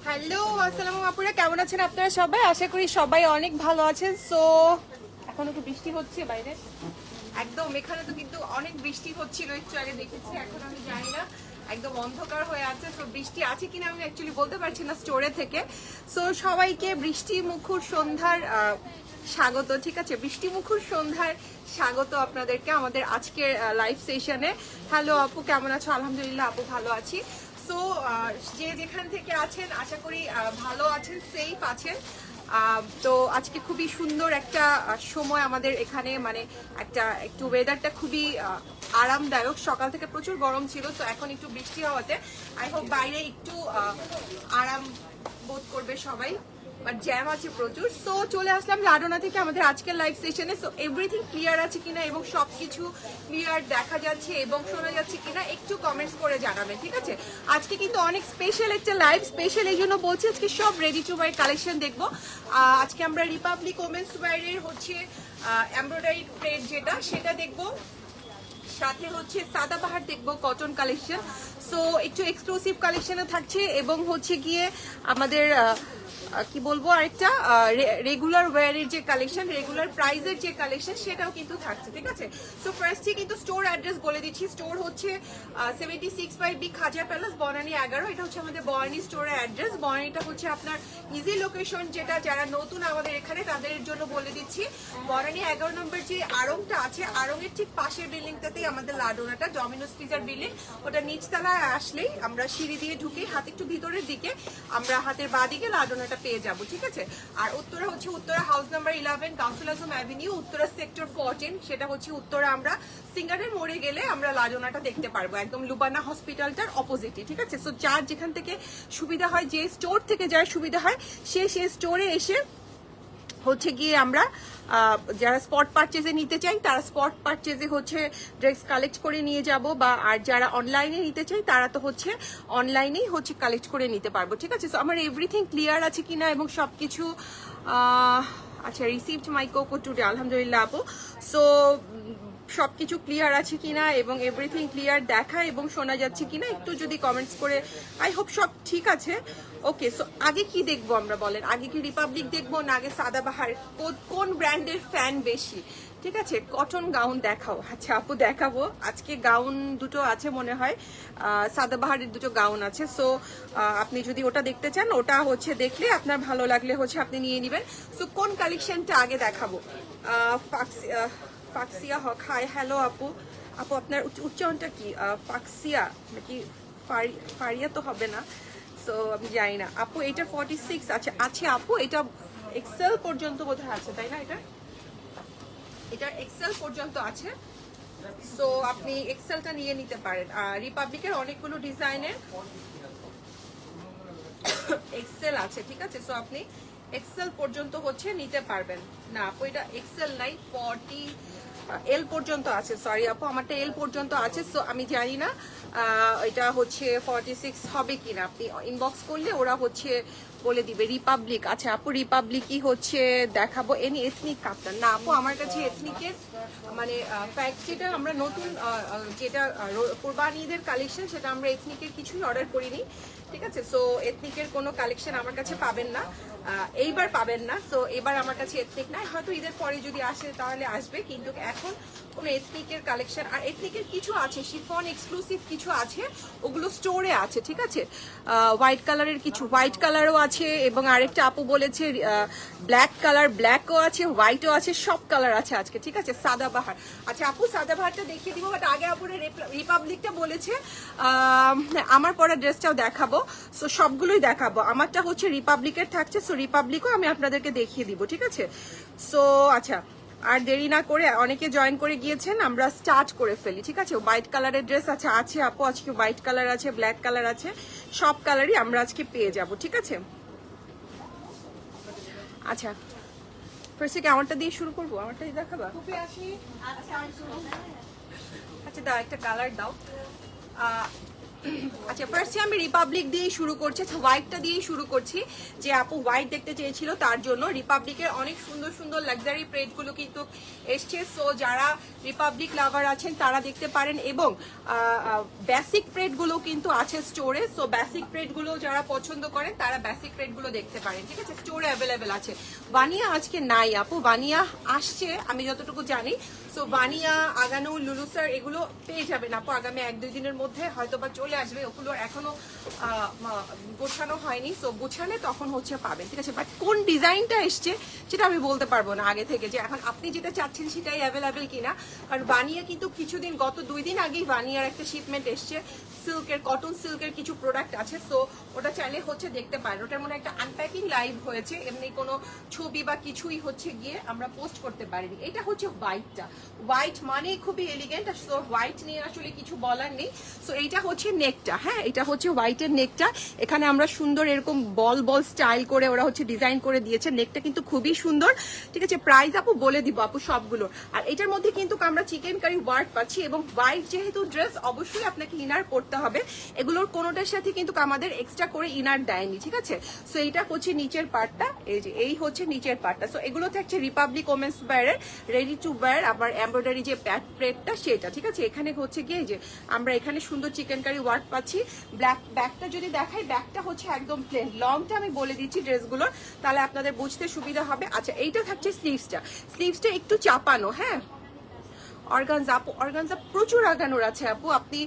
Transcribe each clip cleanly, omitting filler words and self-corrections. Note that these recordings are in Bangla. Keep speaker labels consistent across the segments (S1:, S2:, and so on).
S1: হ্যালো, আসসালামু আপুরা, কেমন আছেন আপনারা সবাই? আশা করি সবাই অনেক ভালো আছেন। সো এখন একটু বৃষ্টি হচ্ছে বাইরে, একদম এখানে তো কিন্তু অনেক বৃষ্টি হচ্ছিল একটু আগে দেখেছি, এখন আমি জানি না, একদম অন্ধকার হয়ে আছে। তো বৃষ্টি আছে কিনা আমি অ্যাকচুয়ালি বলতে পারছি না স্টোরে থেকে। সো সবাইকে বৃষ্টি মুখর সন্ধ্যার স্বাগত, ঠিক আছে? বৃষ্টি মুখর সন্ধ্যার স্বাগত আপনাদেরকে আমাদের আজকের লাইভ সেশনে। হ্যালো আপু, কেমন আছো? আলহামদুলিল্লাহ আপু, ভালো আছি। সো যে যেখান থেকে আছেন আশা করি ভালো আছেন, সেফ আছেন। তো আজকে খুবই সুন্দর একটা সময় আমাদের এখানে, মানে একটু ওয়েদারটা খুবই আরামদায়ক। সকাল থেকে প্রচুর গরম ছিল, তো এখন একটু বৃষ্টি হওয়াতে আই হোপ বাইরে একটু আরাম বোধ করবে সবাই। বাট জ্যাম আছে প্রচুর। সো চলে আসলাম লাডোনা থেকে আমাদের আজকের লাইভ সেশনে। সো এভরিথিং ক্লিয়ার আছে কিনা এবং সবকিছু ক্লিয়ার দেখা যাচ্ছে এবং শোনা যাচ্ছে কিনা একটু কমেন্টস করে জানাবেন, ঠিক আছে? আজকে কিন্তু অনেক স্পেশাল একটা লাইভ, স্পেশাল এই জন্য বলছি আজকে সব রেডি টু ওয়্যার কালেকশন দেখবো। আজকে আমরা রিপাবলিক ওমেন্স ওয়্যারের হচ্ছে এমব্রয়ডারি থ্রেড যেটা, সেটা দেখবো। সাথে হচ্ছে সাদাবাহার দেখবো, কটন কালেকশন। সো একটু এক্সক্লুসিভ কালেকশনও থাকছে এবং হচ্ছে গিয়ে আমাদের কি বলবো আরেকটা রেগুলার ওয়্যারের যে কালেকশন, রেগুলার প্রাইজের যে কালেকশন, সেটাও কিন্তু থাকছে, ঠিক আছে? সো ফার্স্টে কিন্তু স্টোর অ্যাড্রেস বলে দিচ্ছি। স্টোর হচ্ছে 76/B খাজা প্যালেস, বনানী 11। এটা হচ্ছে আমাদের বনানী স্টোরের অ্যাড্রেস। বনানীটা হচ্ছে আপনার ইজি লোকেশন, যেটা যারা নতুন আমাদের এখানে তাদের জন্য বলে দিচ্ছি। বনানী 11 নম্বর যে আড়ংটা আছে, আড়ংয়ের ঠিক পাশের বিল্ডিংটাতেই আমাদের লাডোনাটা, ডমিনোস পিজার বিল্ডিং। ওটা নিচতলায় আসলেই আমরা সিঁড়ি দিয়ে ঢুকে হাতে একটু ভিতরের দিকে, আমরা হাতের বাঁ দিকে লাডোনাটা পেয়ে যাবো, ঠিক আছে? আর উত্তরা হচ্ছে উত্তরা হাউস নাম্বার 11, কাউন্সিল আজম অ্যাভিনিউ, উত্তরা সেক্টর 14। সেটা হচ্ছে উত্তরা আমরা সিঙ্গারের মোড়ে গেলে আমরা লাডোনাটা দেখতে পারবো, একদম লুবানা হসপিটালটার অপোজিটে, ঠিক আছে? সো যার যেখান থেকে সুবিধা হয়, যে স্টোর থেকে যার সুবিধা হয়, সেই স্টোরে এসে হচ্ছে গিয়ে আমরা যারা স্পট পারচেজে নিতে চাই তারা স্পট পারচেজে হচ্ছে ড্রেস কালেক্ট করে নিয়ে যাব, বা আর যারা অনলাইনে নিতে চাই তারা তো হচ্ছে অনলাইনেই হচ্ছে কালেক্ট করে নিতে পারবো, ঠিক আছে? সো আমার এভরিথিং ক্লিয়ার আছে কিনা এবং সবকিছু আচ্ছা, রিসিভড মাই কোকো টুডে, আলহামদুলিল্লাহ আপু। সো সবকিছু ক্লিয়ার আছে কিনা এবং এভরিথিং ক্লিয়ার দেখা এবং শোনা যাচ্ছে কিনা একটু যদি কমেন্টস করে, আই হোপ সব ঠিক আছে। ওকে, সো আগে কি দেখবো আমরা বলেন? আগে কি রিপাবলিক দেখবো না আগে সাদাবাহার? কোন ব্র্যান্ডের ফ্যান বেশি? ঠিক আছে, কটন গাউন দেখাও। আচ্ছা আপু, দেখাবো। আজকে গাউন দুটো আছে মনে হয়, সাদাবাহারের দুটো গাউন আছে। সো আপনি যদি ওটা দেখতে চান, ওটা হচ্ছে দেখলে আপনার ভালো লাগলে হচ্ছে আপনি নিয়ে নেবেন। সো কোন কালেকশনটা আগে দেখাবো? ফাক্সিয়া হক, হাই, হ্যালো আপু। আপু আপনার উচ্চারণটা কি? ফাক্সিয়া নাকি ফারিয়া? তো হবে না, সো আমি জানি না আপু। এটা 46 আছে আপু, এটা এক্সেল পর্যন্ত বোধহয় আছে, তাই না? এটা এক্সেল পর্যন্ত আছে। সো আপনি এক্সেলটা নিয়ে নিতে পারেন। রিপাবলিকের অনেকগুলো ডিজাইনের এক্সেল আছে, ঠিক আছে? সো আপনি এক্সেল পর্যন্ত হচ্ছে নিতে পারবেন। না আপু, এটা এক্সেল নাই, 40 এল পর্যন্ত আছে। সরি আপু, আমারটা এল পর্যন্ত আছে। সো আমি জানি না এটা হচ্ছে 46 হবে কিনা, আপনি ইনবক্স করলে ওরা হচ্ছে বলে দিবে। রিপাবলিক, আচ্ছা আপু রিপাবলিকই হচ্ছে দেখাবো। এনি এথনিক কাপ্তান না আপু, আমার কাছে এথনিকের মানে ফ্যাক্ট যেটা আমরা নতুন যেটা কোরবানি ঈদের কালেকশন, সেটা আমরা এথনিকের কিছুই অর্ডার করিনি, ঠিক আছে? সো এথনিকের কোনো কালেকশন আমার কাছে পাবেন না, এইবার পাবেন না। সো এবার আমার কাছে এথনিক নাই, হয়তো ঈদের পরে যদি আসে তাহলে আসবে, কিন্তু এখন কোনো এথনিকের কালেকশন। আর এথনিকের কিছু আছে শিফন এক্সক্লুসিভ কিছু আছে, ওগুলো স্টোরে আছে, ঠিক আছে? হোয়াইট কালারের কিছু, হোয়াইট কালারও আছে, আছে এবং আরেকটা আপু বলেছে ব্ল্যাক কালার, ব্ল্যাকও আছে, হোয়াইটও আছে, সব কালার আছে আজকে, ঠিক আছে। সাদাবাহার, আচ্ছা আপু সাদাবাহারটা দেখিয়ে দিব, বাট আগে আপুরে রিপাবলিকটা বলেছে আমার পরা ড্রেসটাও দেখাবো, সো সবগুলোই দেখাবো। আমারটা হচ্ছে রিপাবলিকের থাকছে, সো রিপাবলিকও আমি আপনাদেরকে দেখিয়ে দিব, ঠিক আছে। সো আচ্ছা আর দেরি না করে, অনেকে জয়েন করে গিয়েছেন, আমরা স্টার্ট করে ফেলি, ঠিক আছে। হোয়াইট কালারের ড্রেস আছে আপু, আজকে হোয়াইট কালার আছে, ব্ল্যাক কালার আছে, সব কালারই আমরা আজকে পেয়ে যাব, ঠিক আছে। আচ্ছা ফার্স্টে কি আমারটা দিয়ে শুরু করবো? আমারটা দিয়ে দেখাবা? আচ্ছা দাও একটা কালার দাও। আচ্ছা ফার্স্টে আমি রিপাবলিক দিয়েই শুরু করছি, হোয়াইটটা দিয়েই শুরু করছি, যে আপু হোয়াইট দেখতে চেয়েছিল তার জন্য। রিপাবলিকের অনেক সুন্দর সুন্দর লাক্সারি প্রেডগুলো কিন্তু এসছে, সো যারা রিপাবলিক লাভার আছেন তারা দেখতে পারেন, এবং বেসিক প্রেডগুলো কিন্তু আছে স্টোরে, সো বেসিক প্রেডগুলো যারা পছন্দ করেন তারা বেসিক প্রেডগুলো দেখতে পারেন, ঠিক আছে। স্টোরে অ্যাভেলেবেল আছে। বানিয়া আজকে নাই আপু, বানিয়া আসছে আমি যতটুকু জানি, সো বানিয়া, আগানো, লুলুসার এগুলো পেয়ে যাবেন আপু আগামী 1-2 দিনের মধ্যে হয়তো বা চলে আসবে, ওগুলো এখনো গোছানো হয়নি, সো গোছালে তখন হচ্ছে পাবেন, ঠিক আছে। বাট কোন ডিজাইনটা এসছে সেটা আমি বলতে পারবো না আগে থেকে, যে এখন আপনি যেটা চাচ্ছেন সেটাই অ্যাভেলেবেল কিনা, কারণ বানিয়া কিন্তু কিছুদিন, গত 2 দিন আগেই বানিয়ার একটা শিপমেন্ট এসছে সিল্কের, কটন সিল্কের কিছু প্রোডাক্ট আছে, সো ওটা চাইলে হচ্ছে দেখতে পারেন। ওটার মনে একটা আনপ্যাকিং লাইভ হয়েছে, এমনি কোনো ছবি বা কিছুই হচ্ছে গিয়ে আমরা পোস্ট করতে পারিনি। এটা হচ্ছে হোয়াইটটা, হোয়াইট মানে খুবই এলিগেন্ট, সো হোয়াইট নিয়ে আসলে কিছু বলার নেই। সো এইটা হচ্ছে নেকটা, হ্যাঁ এটা হচ্ছে হোয়াইটের নেকটা, এখানে আমরা সুন্দর এরকম বল বল স্টাইল করে ওরা হচ্ছে ডিজাইন করে দিয়েছে, নেকটা কিন্তু খুবই সুন্দর, ঠিক আছে। প্রাইস আপু বলে দিব আপু সবগুলোর। আর এটার মধ্যে কিন্তু আমরা চিকেন কারি ওয়ার্ক পাচ্ছি, এবং হোয়াইট যেহেতু ড্রেস অবশ্যই আপনাকে ইনার পড়তে হবে, এগুলোর কোনোটার সাথে কিন্তু আমাদের এক্সট্রা করে ইনার দেয়নি, ঠিক আছে। সো এইটা হচ্ছে নিচের পার্টটা, এই যে এই হচ্ছে নিচের পার্টটা। সো এগুলো থাকছে রিপাবলিক ওমেন্স ওয়্যারের রেডি টু ওয়্যার, আবার এমব্রয়ডারি যে প্লেটটা সেটা, ঠিক আছে। এখানে হচ্ছে গিয়ে যে আমরা এখানে সুন্দর চিকেন কারি ওয়ার্ক পাচ্ছি। ব্যাকটা যদি দেখাই, ব্যাকটা হচ্ছে একদম প্লেন, লংটা আমি বলে দিচ্ছি ড্রেসগুলোর, তাহলে আপনাদের বুঝতে সুবিধা হবে। আচ্ছা এইটা থাকছে স্লিভসটা একটু চাপানো, হ্যাঁ অর্গানজা আপু, অর্গানজা প্রচুর আগানোর আছে আপু, আপনি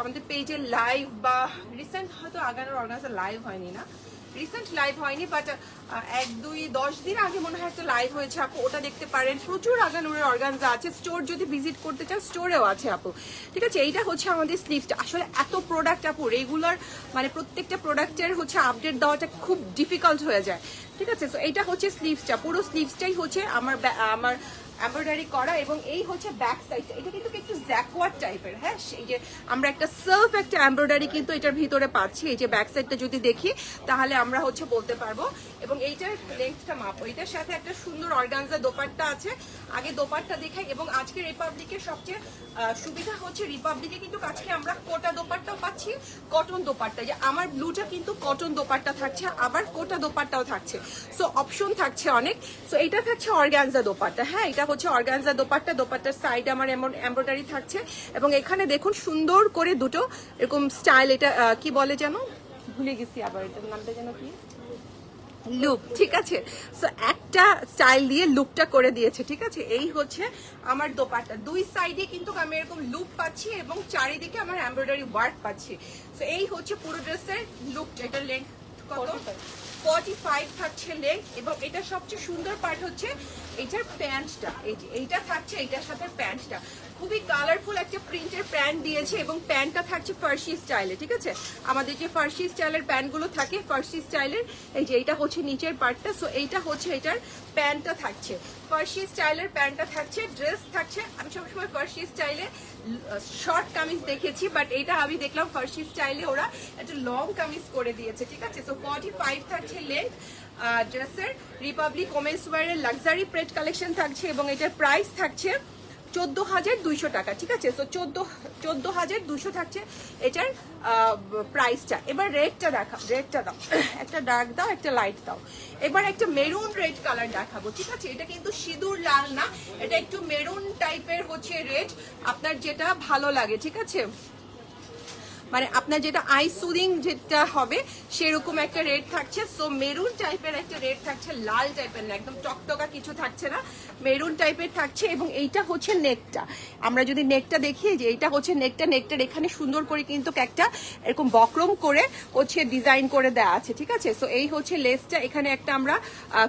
S1: আমাদের পেজে লাইভ বা রিসেন্ট হয়তো আগানোর অর্গানজা লাইভ হয়নি না, রিসেন্ট লাইভ হয়নি, বাট 1-2-10 দিন আগে মনে হয় একটা লাইভ হয়েছে আপু, ওটা দেখতে পারেন। প্রচুর আগানোর অর্গানজা আছে, স্টোর যদি ভিজিট করতে চান স্টোরেও আছে আপু, ঠিক আছে। এইটা হচ্ছে আমাদের স্লিভসটা। আসলে এত প্রোডাক্ট আপু, রেগুলার মানে প্রত্যেকটা প্রোডাক্টের হচ্ছে আপডেট দেওয়াটা খুব ডিফিকাল্ট হয়ে যায়, ঠিক আছে। সো এইটা হচ্ছে স্লিভসটা, পুরো স্লিভসটাই হচ্ছে আমার এমব্রয়ডারি করা, এবং এই হচ্ছে ব্যাক সাইডটা, এটা কিন্তু একটু জ্যাকওয়ার্ড টাইপের, হ্যাঁ এই যে আমরা একটা সেলফ একটা এমব্রয়ডারি কিন্তু এটার ভিতরে পাচ্ছি, এই যে ব্যাক সাইডটা যদি দেখি তাহলে আমরা হচ্ছে বলতে পারবো। এবং এইটার লেন্থটা মাপো, এটার সাথে একটা সুন্দর অর্গানজা দোপাট্টা আছে, আগে দোপাট্টা দেখাই। এবং আজকে রিপাবলিকের সবচেয়ে সুবিধা হচ্ছে, রিপাবলিকে কিন্তু আজকে আমরা কোটা দোপাট্টাও পাচ্ছি, কটন দোপাট্টা, যে আমার ব্লুটা কিন্তু কটন দোপাট্টা থাকছে, আবার কোটা দোপাট্টাও থাকছে, সো অপশন থাকছে অনেক। সো এটা থাকছে অর্গানজা দোপাট্টা, হ্যাঁ এটা হচ্ছে অর্গানজা দোপাট্টা, দোপাট্টার সাইড আমার এমন এমব্রয়ডারি থাকছে, এবং এখানে দেখুন সুন্দর করে দুটো এরকম স্টাইল, এটা কি বলে যেন ভুলে গেছি, আবার এটার নামটা যেন কি, লুপ, ঠিক আছে। সো একটা স্টাইল দিয়ে লুপটা করে দিয়েছে, ঠিক আছে। এই হচ্ছে আমার দোপাট্টা, দুই সাইডে কিন্তু আমি এরকম লুপ পাচ্ছি, এবং চারিদিকে আমার এমব্রয়ডারি ওয়ার্ক পাচ্ছি। সো এই হচ্ছে পুরো ড্রেসের লুকটা। এটা লেন্থ কত? 45 থাকছে লেগ, এবং এটা সবচেয়ে সুন্দর পার্ট হচ্ছে এটার প্যান্টটা, এই যে এইটা থাকছে এটার সাথে প্যান্টটা, খুবই কালারফুল একটা প্রিন্টের প্যান্ট দিয়েছে, এবং প্যান্টটা থাকছে ফার্সি স্টাইলে, ঠিক আছে। আমাদের যে ফার্সি স্টাইলের প্যান্টগুলো থাকে ফার্সি স্টাইলের, এই যে এইটা হচ্ছে নিচের পার্টটা, সো এইটা হচ্ছে এটার প্যান্টটা থাকছে, ফার্সি স্টাইলের প্যান্টটা থাকছে, ড্রেস থাকছে। আমি সবসময় ফার্সি স্টাইলে শর্ট কামিজ দেখেছি, বাট এটা আমি দেখলাম ফার্সি স্টাইলে ওরা একটা লং কামিজ করে দিয়েছে, ঠিক আছে। সো 45 থাকছে লেন্থ ড্রেসের, রিপাবলিক ওমেন্স ওয়্যারের লাক্সারি প্রেড কালেকশন থাকছে, এবং এটার প্রাইস থাকছে 14,200 টাকা, ঠিক আছে। সো 14,200 থাকছে এটার প্রাইসটা। এবার রেডটা দেখাও, রেডটা দাও, একটা ডার্ক দাও, একটা লাইট দাও। এবার একটা মেরুন রেড কালার দেখাবো, ঠিক আছে। এটা কিন্তু সিঁদুর লাল না, এটা একটু মেরুন টাইপের হচ্ছে রেড, আপনার যেটা ভালো লাগে, ঠিক আছে। মানে আপনার যেটা আই সুদিং যেটা হবে সেরকম একটা রেড থাকছে। সো মেরুন টাইপের একটা রেড থাকছে, লাল টাইপের না, একদম টকটকা কিছু থাকছে না, মেরুন টাইপের থাকছে। এবং এইটা হচ্ছে নেকটা, আমরা যদি নেকটা দেখি যে এইটা হচ্ছে নেকটা, নেকটার এখানে সুন্দর করে কিন্তু একটা এরকম বক্রম করে হচ্ছে ডিজাইন করে দেওয়া আছে, ঠিক আছে। সো এই হচ্ছে লেসটা, এখানে একটা আমরা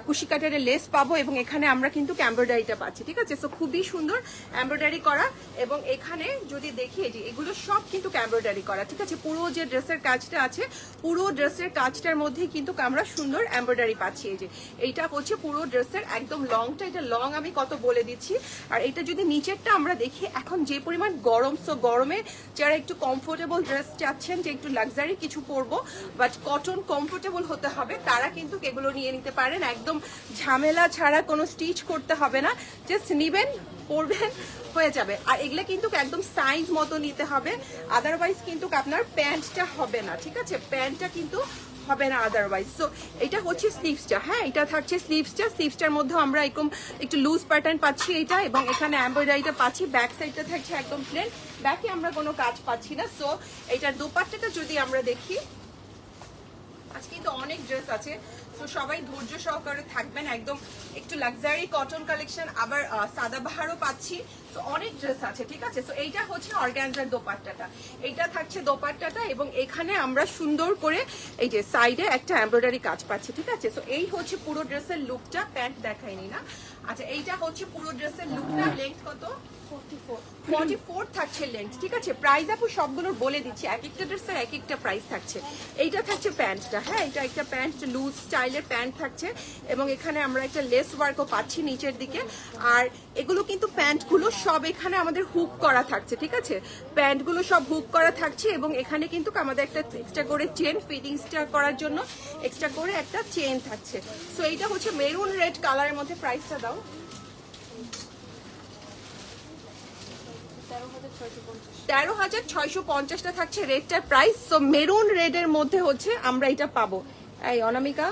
S1: কুশি কাটারের লেস পাবো এবং এখানে আমরা কিন্তু এমব্রয়ডারিটা পাচ্ছি, ঠিক আছে। সো খুবই সুন্দর এমব্রয়ডারি করা। এবং এখানে যদি দেখি যে এগুলো সব কিন্তু এমব্রয়ডারি করা, ঠিক আছে। পুরো যে ড্রেসের কাজটা আছে, পুরো ড্রেসের কাজটার মধ্যেই কিন্তু আমরা সুন্দর এমব্রয়ডারি পাচ্ছি। এই যে এইটা হচ্ছে পুরো ড্রেসের একদম লংটা, এটা লং আমি কত বলে দিচ্ছি। আর এটা যদি নিচেরটা আমরা দেখি, এখন যে পরিমাণ গরম, সো গরমে যারা একটু কমফোর্টেবল ড্রেস চাচ্ছেন যে একটু লাক্সারি কিছু পরবো বাট কটন কমফোর্টেবল হতে হবে, তারা কিন্তু এগুলো নিয়ে নিতে পারেন। একদম ঝামেলা ছাড়া, কোনো স্টিচ করতে হবে না, জাস্ট নিবেন, পরবেন, হয়ে যাবে। আর এগুলা কিন্তু একদম সাইজ মতো নিতে হবে, আদারওয়াইজ কিন্তু আপনার প্যান্টটা হবে না, ঠিক আছে। প্যান্টটা কিন্তু হবে না আদারওয়াইজ। সো এটা হচ্ছে স্লিভসটা, হ্যাঁ এটা থাকছে স্লিভসটা। স্লিভসটার মধ্যে আমরা এরকম একটু লুজ প্যাটার্ন পাচ্ছি এটা, এবং এখানে এমব্রয়ডারিটা পাচ্ছি। ব্যাক সাইডটা থাকছে একদম প্লেন, ব্যাকে আমরা কোনো কাজ পাচ্ছি না। সো এটার দোপাট্টাটা যদি আমরা দেখি, আজকে কিন্তু অনেক ড্রেস আছে, তো সবাই ধৈর্য সহকারে থাকবেন। একদম একটু লাক্সারি কটন কালেকশন, আবার সাদাবাহারও পাচ্ছি, তো অনেক ড্রেস আছে, ঠিক আছে। তো এইটা হচ্ছে অর্গানজার দোপাট্টাটা, এইটা থাকছে দোপাট্টাটা, এবং এখানে আমরা সুন্দর করে এই যে সাইডে একটা এমব্রয়ডারি কাজ পাচ্ছি, ঠিক আছে। তো এই হচ্ছে পুরো ড্রেসের লুকটা, প্যান্ট দেখাইনি না। আচ্ছা এইটা হচ্ছে পুরো ড্রেসের লুকটা। লেন্থ কত? 44 থাকছে লেন্থ, ঠিক আছে। প্রাইস আপু সবগুলোর বলে দিচ্ছি, এক একটা ড্রেসের এক একটা প্রাইস থাকছে। এইটা থাকছে প্যান্টটা, হ্যাঁ এটা একটা প্যান্ট, লুজ স্টাইলের প্যান্ট থাকছে, এবং এখানে আমরা একটা লেস ওয়ার্কও পাচ্ছি নিচের দিকে। আর এগুলো কিন্তু প্যান্টগুলো সব এখানে আমাদের হুক করা থাকছে, ঠিক আছে। প্যান্টগুলো সব হুক করা থাকছে, এবং এখানে কিন্তু আমাদের একটা এক্সট্রা করে চেন, ফিটিংসটা করার জন্য এক্সট্রা করে একটা চেন থাকছে। সো এইটা হচ্ছে মেরুন রেড কালারের মধ্যে। প্রাইসটা দাও। 13,650টা থাকছে রেডটার প্রাইস। সো মেরুন রেডের মধ্যে হচ্ছে আমরা এটা পাবো। এই অনামিকা,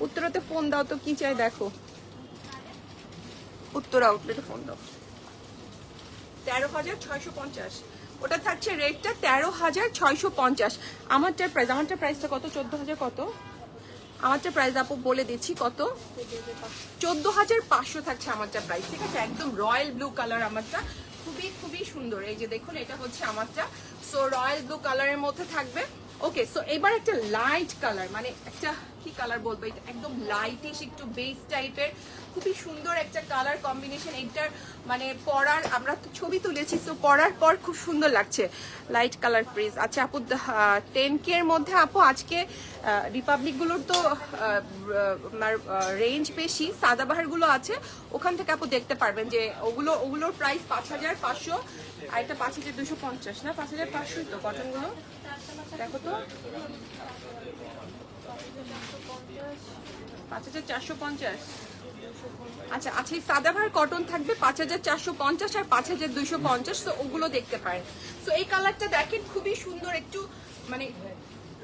S1: উত্তরাতে ফোন দাও তো, কি চাই দেখো, উত্তর আউটলেটে ফোন দাও। 13,650 ওটা থাকছে রেটটা, 13,650। আমারটার প্রাইসটা কত? 14,000 কত? আমারটা প্রাইস আপু বলে দিচ্ছি কত, 14,500 থাকছে আমারটা প্রাইস, ঠিক আছে। একদম রয়্যাল ব্লু কালার আমারটা, খুবই খুবই সুন্দর। এই যে দেখুন এটা হচ্ছে আমারটা, সো রয়্যাল ব্লু কালারের মধ্যে থাকবে। ওকে, সো এবার একটা লাইট কালার, মানে একটা কি কালার বলবো, এটা একদম লাইটিশ একটু বেস টাইপের, খুবই সুন্দর একটা কালার কম্বিনেশন। এইটার মানে পরার, আমরা তো ছবি তুলেছি, তো পরার পর খুব সুন্দর লাগছে। লাইট কালার প্রিজ। আচ্ছা আপু 10K এর মধ্যে আপু আজকে রিপাবলিকগুলোর তো রেঞ্জ বেশি, সাদাবাহারগুলো আছে, ওখান থেকে আপু দেখতে পারবেন যে ওগুলোর প্রাইস 5,500, আর এটা 5,250 না, 5,500 তো কটনগুলো। দেখো তো 5,450। আচ্ছা আচ্ছা, এই সাদাবাহার কটন থাকবে 5,450 আর 5,250, তো ওগুলো দেখতে পারেন। তো এই কালারটা দেখেন খুবই সুন্দর, একটু মানে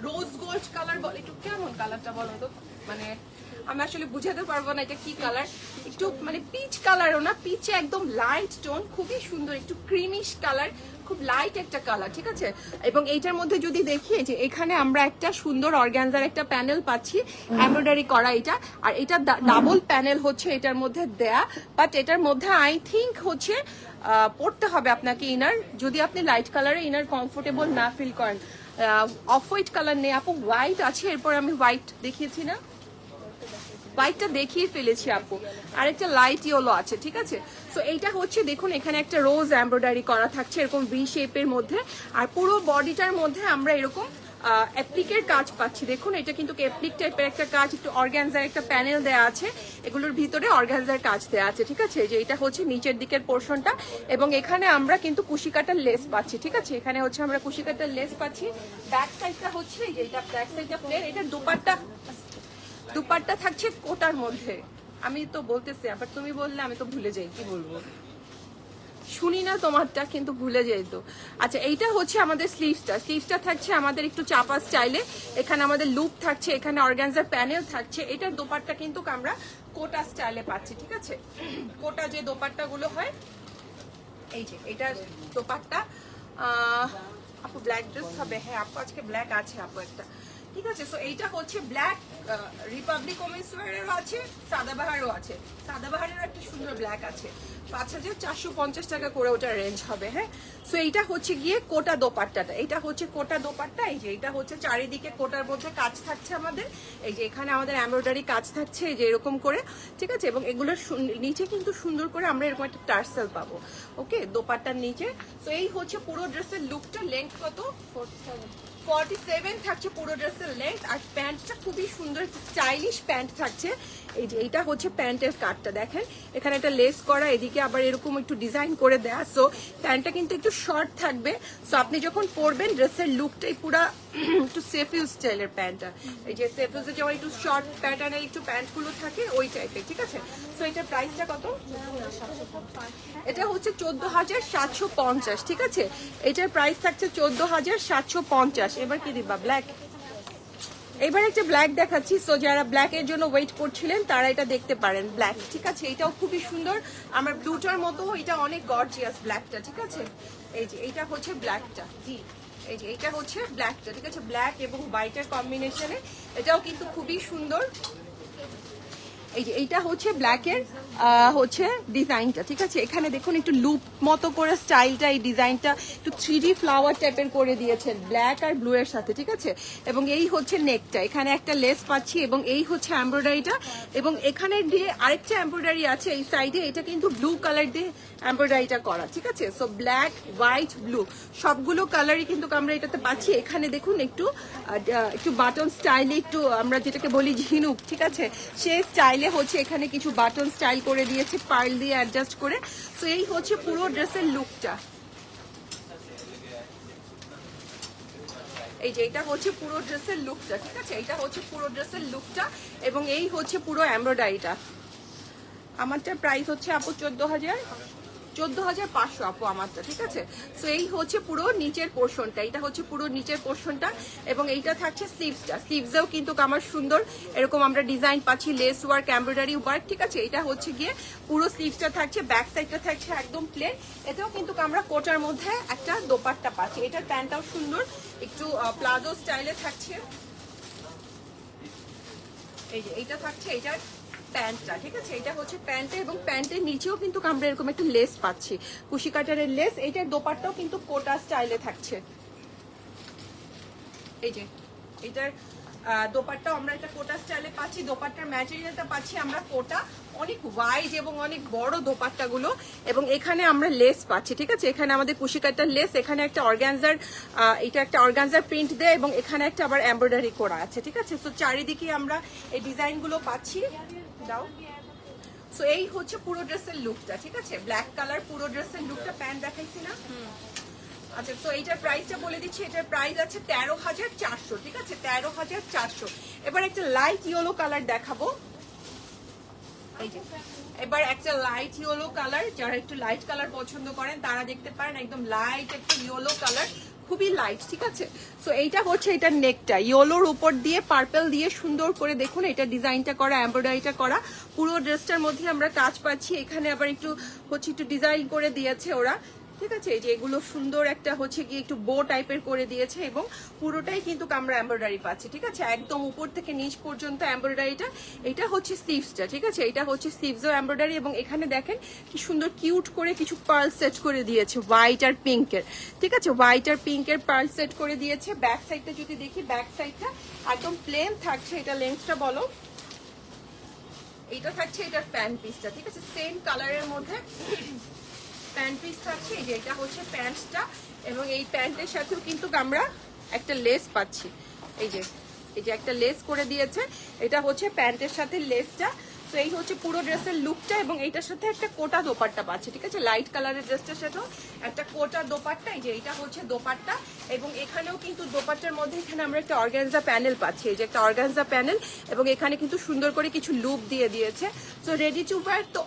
S1: রোজ গোল্ড কালার বলে, একটু কেমন কালারটা বলো তো, মানে আমি আসলে বুঝাতে পারবো না এটা কি কালার, একটু মানে পিচ কালারও না, পিচে একদম লাইট টোন, খুবই সুন্দর, একটু ক্রিমিশ কালার, খুব লাইট একটা কালার, ঠিক আছে। এবং এইটার মধ্যে যদি দেখি যে এখানে আমরা একটা সুন্দর অর্গানজার একটা প্যানেল পাচ্ছি এমব্রয়ডারি করা এটা, আর এটা ডাবল প্যানেল হচ্ছে এটার মধ্যে দেয়া, বাট এটার মধ্যে আই থিঙ্ক হচ্ছে পড়তে হবে আপনাকে ইনার, যদি আপনি লাইট কালারে ইনার কমফোর্টেবল না ফিল করেন। অফ হোয়াইট কালার নেই আপু, হোয়াইট আছে, এরপর আমি হোয়াইট দেখিয়েছি না, হোয়াইটটা দেখিয়ে ফেলেছি আপু, আর একটা লাইট ইয়েলো আছে, ঠিক আছে। সো এইটা হচ্ছে দেখুন এখানে একটা রোজ এমব্রয়ডারি করা থাকছে এরকম ভি শেপের মধ্যে, আর পুরো বডিটার মধ্যে আমরা এরকম অ্যাপ্লিকের কাজ পাচ্ছি। দেখুন এটা কিন্তু অ্যাপ্লিক টাইপের একটা কাজ, একটু অর্গানজার একটা প্যানেল দেওয়া আছে, এগুলোর ভিতরে অর্গানজার কাজ দেওয়া আছে, ঠিক আছে। যে এটা হচ্ছে নিচের দিকের পোর্শনটা, এবং এখানে আমরা কিন্তু কুশি কাটার লেস পাচ্ছি, ঠিক আছে। এখানে হচ্ছে আমরা কুশি কাটার লেস পাচ্ছি। ব্যাক সাইডটা হচ্ছে এই যে এটা ব্যাক সাইডটা প্লেন, এটা দুপাট্টা থাকছে কোটার মধ্যে। আমি তো বলতেছি, আবার তুমি বললে আমি তো ভুলে যাই, কি বলবো, শুনি না তোমারটা কিন্তু ভুলে যাই তো। আচ্ছা এইটা হচ্ছে আমাদের স্লিভসটা থাকছে আমাদের একটু চাপা স্টাইলে, এখানে আমাদের লুপ থাকছে, এখানে অর্গানজার প্যানেল থাকছে। এটার দোপাট্টা কিন্তু আমরা কোটা স্টাইলে পাচ্ছি, ঠিক আছে। কোটা যে দোপাট্টা গুলো হয়, এই যে এটার দোপাট্টা আপু ব্ল্যাক ড্রেস হবে। হ্যাঁ আপু আজকে ব্ল্যাক আছে আপু একটা, ঠিক আছে। সো এইটা হচ্ছে ব্ল্যাক রিপাবলিক ওমেন্স ওয়্যারেরও আছে, সাদাবাহারও আছে। সাদাবাহারেরও একটা সুন্দর ব্ল্যাক আছে, 5450 টাকা করে ওটা রেঞ্জ হবে। হ্যাঁ সো এইটা হচ্ছে গিয়ে কোটা দোপাট্টাটা, এটা হচ্ছে কোটা দোপাট্টা। এই যে এটা হচ্ছে চারিদিকে কোটার মধ্যে কাজ থাকছে আমাদের, এই যে এখানে আমাদের এমব্রয়ডারি কাজ থাকছে এই যে এরকম করে, ঠিক আছে। এবং এগুলোর নিচে কিন্তু সুন্দর করে আমরা এরকম একটা টার্সেল পাবো, ওকে, দোপাট্টার নিচে। তো এই হচ্ছে পুরো ড্রেসের লুকটা। লেন্থ কত? 47 থাকছে পুরো ড্রেসের লেন্থ। আর প্যান্টটা খুবই সুন্দর স্টাইলিশ প্যান্ট থাকছে। এই যে এইটা হচ্ছে প্যান্টের কাটটা, দেখেন এখানে একটা লেস করা, এদিকে আবার এরকম একটু ডিজাইন করে দেয়া। সো প্যান্টটা কিন্তু একটু শর্ট থাকবে। সো আপনি যখন পরবেন ড্রেসের লুকটাই পুরা একটু সেফিউজ স্টাইলের প্যান্টটা, এই যে সেফিউজে যেমন একটু শর্ট প্যাটার্নের একটু প্যান্টগুলো থাকে ওই টাইপের, ঠিক আছে। সো এটার প্রাইসটা কত? এটা হচ্ছে 14,750, ঠিক আছে। এটার প্রাইস থাকছে 14,750। এবার কি দিবা? ব্ল্যাক। এবার একটা ব্ল্যাক দেখাচ্ছি। সো যারা ব্ল্যাকের জন্য ওয়েট করছিলেন তারা এটা দেখতে পারেন, ব্ল্যাক, ঠিক আছে। এটাও খুবই সুন্দর, আমার ব্লুটার মতো, এটা অনেক গর্জিয়াস ব্ল্যাকটা, ঠিক আছে। এই যে এইটা হচ্ছে ব্ল্যাকটা, জি এই যে এইটা হচ্ছে ব্ল্যাকটা, ঠিক আছে। ব্ল্যাক এবং হোয়াইটের কম্বিনেশনে এটাও কিন্তু খুবই সুন্দর। এই যে এইটা হচ্ছে ব্ল্যাকের হচ্ছে ডিজাইনটা, ঠিক আছে। এখানে দেখুন একটু লুপ মতো করে স্টাইলটা, এই ডিজাইনটা একটু 3D ফ্লাওয়ার টাইপের করে দিয়েছেন ব্ল্যাক আর ব্লু এর সাথে, ঠিক আছে। এবং এই হচ্ছে নেকটা, এখানে একটা লেস পাচ্ছি এবং এই হচ্ছে এমব্রয়ডারিটা। এবং এখানে দিয়ে আরেকটা এমব্রয়ডারি আছে এই সাইডে, এটা কিন্তু ব্লু কালার দিয়ে এমব্রয়ডারিটা করা, ঠিক আছে। সো ব্ল্যাক, হোয়াইট, ব্লু সবগুলো কালারই কিন্তু আমরা এটাতে পাচ্ছি। এখানে দেখুন একটু একটু বাটন স্টাইলে, একটু আমরা যেটাকে বলি ঝিনুক, ঠিক আছে, সেই স্টাইলে হচ্ছে এখানে কিছু বাটন স্টাইল করে দিয়েছে পার্ল দিয়ে অ্যাডজাস্ট করে। তো এই হচ্ছে পুরো ড্রেসের লুকটা। এই যে এটা হচ্ছে পুরো ড্রেসের লুকটা, ঠিক আছে। এটা হচ্ছে পুরো ড্রেসের লুকটা এবং এই হচ্ছে পুরো এমব্রয়ডারিটা। আমারটা প্রাইস হচ্ছে আপু 14,500 আপু আমারটা, ঠিক আছে। সো এই হচ্ছে পুরো নিচের পোর্শনটা, এটা হচ্ছে পুরো নিচের পোর্শনটা এবং এইটা থাকছে স্লিভসটা। স্লিভসেও কিন্তু আমার সুন্দর এরকম আমরা ডিজাইন পাচ্ছি, লেস ওয়ার্ক, এমব্রয়ডারি ওয়ার্ক, ঠিক আছে। এটা হচ্ছে গিয়ে পুরো স্লিভসটা থাকছে, ব্যাক সাইডটা থাকছে একদম প্লেন। এটাও কিন্তু আমরা কোটার মধ্যে একটা দোপাট্টা পাচ্ছি। এটার প্যান্টটাও সুন্দর, একটু প্লাজো স্টাইলে থাকছে। এই যে এইটা থাকছে এটার প্যান্টটা, ঠিক আছে। এটা হচ্ছে প্যান্টে এবং প্যান্টের নিচেও কিন্তু আমরা এরকম একটা লেস পাচ্ছি, কুশি কাটারের লেস। এইটার দোপাট্টাও কিন্তু কোটা স্টাইলে থাকছে। এই যে এটার দোপাট্টাও আমরা একটা কোটা স্টাইলে পাচ্ছি। দোপাট্টার ম্যাটেরিয়ালটা পাচ্ছি আমরা কোটা, অনেক ওয়াইড এবং অনেক বড় দোপাট্টাগুলো। এবং এখানে আমরা লেস পাচ্ছি, ঠিক আছে। এখানে আমাদের কুশি কাটার লেস, এখানে একটা অর্গানজার, এটা একটা অর্গানজার প্রিন্ট দেয় এবং এখানে একটা আবার এমব্রয়ডারি করা আছে, ঠিক আছে। তো চারিদিকে আমরা এই ডিজাইনগুলো পাচ্ছি। দাও। সো এই হচ্ছে পুরো ড্রেসের লুকটা, ঠিক আছে। ব্ল্যাক কালার পুরো ড্রেসের লুকটা। প্যান্ট দেখাইছি না? আচ্ছা, তো এইটার প্রাইসটা বলে দিচ্ছি। এটার প্রাইস আছে 13,400, ঠিক আছে, 13,400। এবার একটা লাইট ইয়েলো কালার দেখাবো। এই যে এবার একটা লাইট ইয়েলো কালার, যারা একটু লাইট কালার পছন্দ করেন তারা দেখতে পারেন, একদম লাইট একটা ইয়েলো কালার, খুবই লাইট, ঠিক আছে। সো এইটা হচ্ছে এটার নেকটা, ইয়েলোর উপর দিয়ে পার্পল দিয়ে সুন্দর করে দেখুন এটা ডিজাইনটা করা, এমব্রয়ডারিটা করা। পুরো ড্রেসটার মধ্যে আমরা কাজ পাচ্ছি। এখানে আবার একটু হচ্ছে একটু ডিজাইন করে দিয়েছে ওরা, ঠিক আছে। এই যে এগুলো সুন্দর একটা হচ্ছে কি একটু বো টাইপের করে দিয়েছে এবং পুরোটাই কিন্তু আমরা এমব্রয়ডারি পাচ্ছি, ঠিক আছে, একদম উপর থেকে নিচ পর্যন্ত এমব্রয়ডারিটা। এটা হচ্ছে স্লিভসটা, ঠিক আছে। এটা হচ্ছে স্লিভসও এমব্রয়ডারি এবং এখানে দেখেন কি সুন্দর কিউট করে কিছু পার্ল সেট করে দিয়েছে হোয়াইট আর পিঙ্কের, ঠিক আছে। হোয়াইট আর পিঙ্কের পার্ল সেট করে দিয়েছে। ব্যাক সাইডটা যদি দেখি, ব্যাক সাইডটা একদম প্লেন থাকছে। এটা লেন্থটা বলো। এইটা থাকছে এটার প্যান্ট পিসটা, ঠিক আছে, সেম কালারের মধ্যে প্যান্ট পিস থাকছে। এই যে এটা হচ্ছে প্যান্টসটা এবং এই প্যান্টের সাথেও কিন্তু আমরা একটা লেস পাচ্ছি। এই যে একটা লেস করে দিয়েছে, এটা হচ্ছে প্যান্টের সাথে লেসটা। তো এই হচ্ছে পুরো ড্রেসের লুকটা এবং এইটার সাথে একটা কোটা দোপাট্টা পাচ্ছে, ঠিক আছে। লাইট কালারের ড্রেসটার সাথেও একটা কোটা দোপাট্টা। এই যে এটা হচ্ছে দোপাট্টা এবং এখানেও কিন্তু দোপাট্টার মধ্যে এখানে আমরা একটা অর্গানজা প্যানেল পাচ্ছি। এই যে একটা অর্গানজা প্যানেল এবং এখানে কিন্তু সুন্দর করে কিছু লুপ দিয়ে দিয়েছে। সো রেডি টু ওয়্যার তো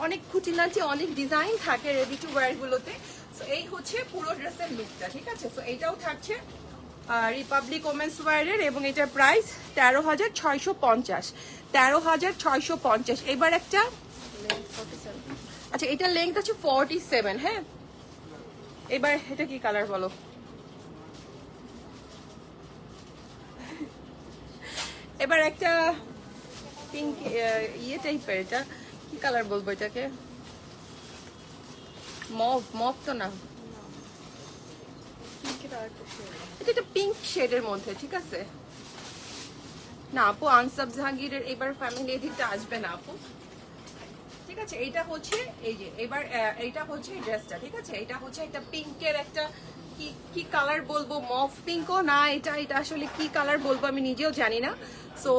S1: অনেক খুঁটিনাটি, অনেক ডিজাইন থাকে রেডি টু ওয়্যার গুলোতে। সো এই হচ্ছে পুরো ড্রেসের লুকটা, ঠিক আছে। সো এইটাও থাকছে রিপাবলিক ওমেন্স ওয়্যারের এবং এটার প্রাইস 13,650, 13,650। এবার একটা, আচ্ছা এটার লেন্থ আছে 47, হ্যাঁ এবার এটা কি কালার বলো? এবার একটা পিঙ্ক ইয়ে টাইপের, এটা কি কালার বলবো এটাকে? মভ, মভ তো না, এটা একটা পিঙ্ক শেডের মধ্যে, ঠিক আছে? না আপু, আনসাব জাহাঙ্গীরের এবার ফ্যামিলি এদিকটা আসবে না আপু, ঠিক আছে? এইটা হচ্ছে এই যে এবার এইটা হচ্ছে ড্রেসটা, ঠিক আছে? এটা হচ্ছে একটা পিঙ্কের একটা কি কি কালার বলবো, মভ পিঙ্কও না, এটা আসলে কি কালার বলবো আমি নিজেও জানি না। সো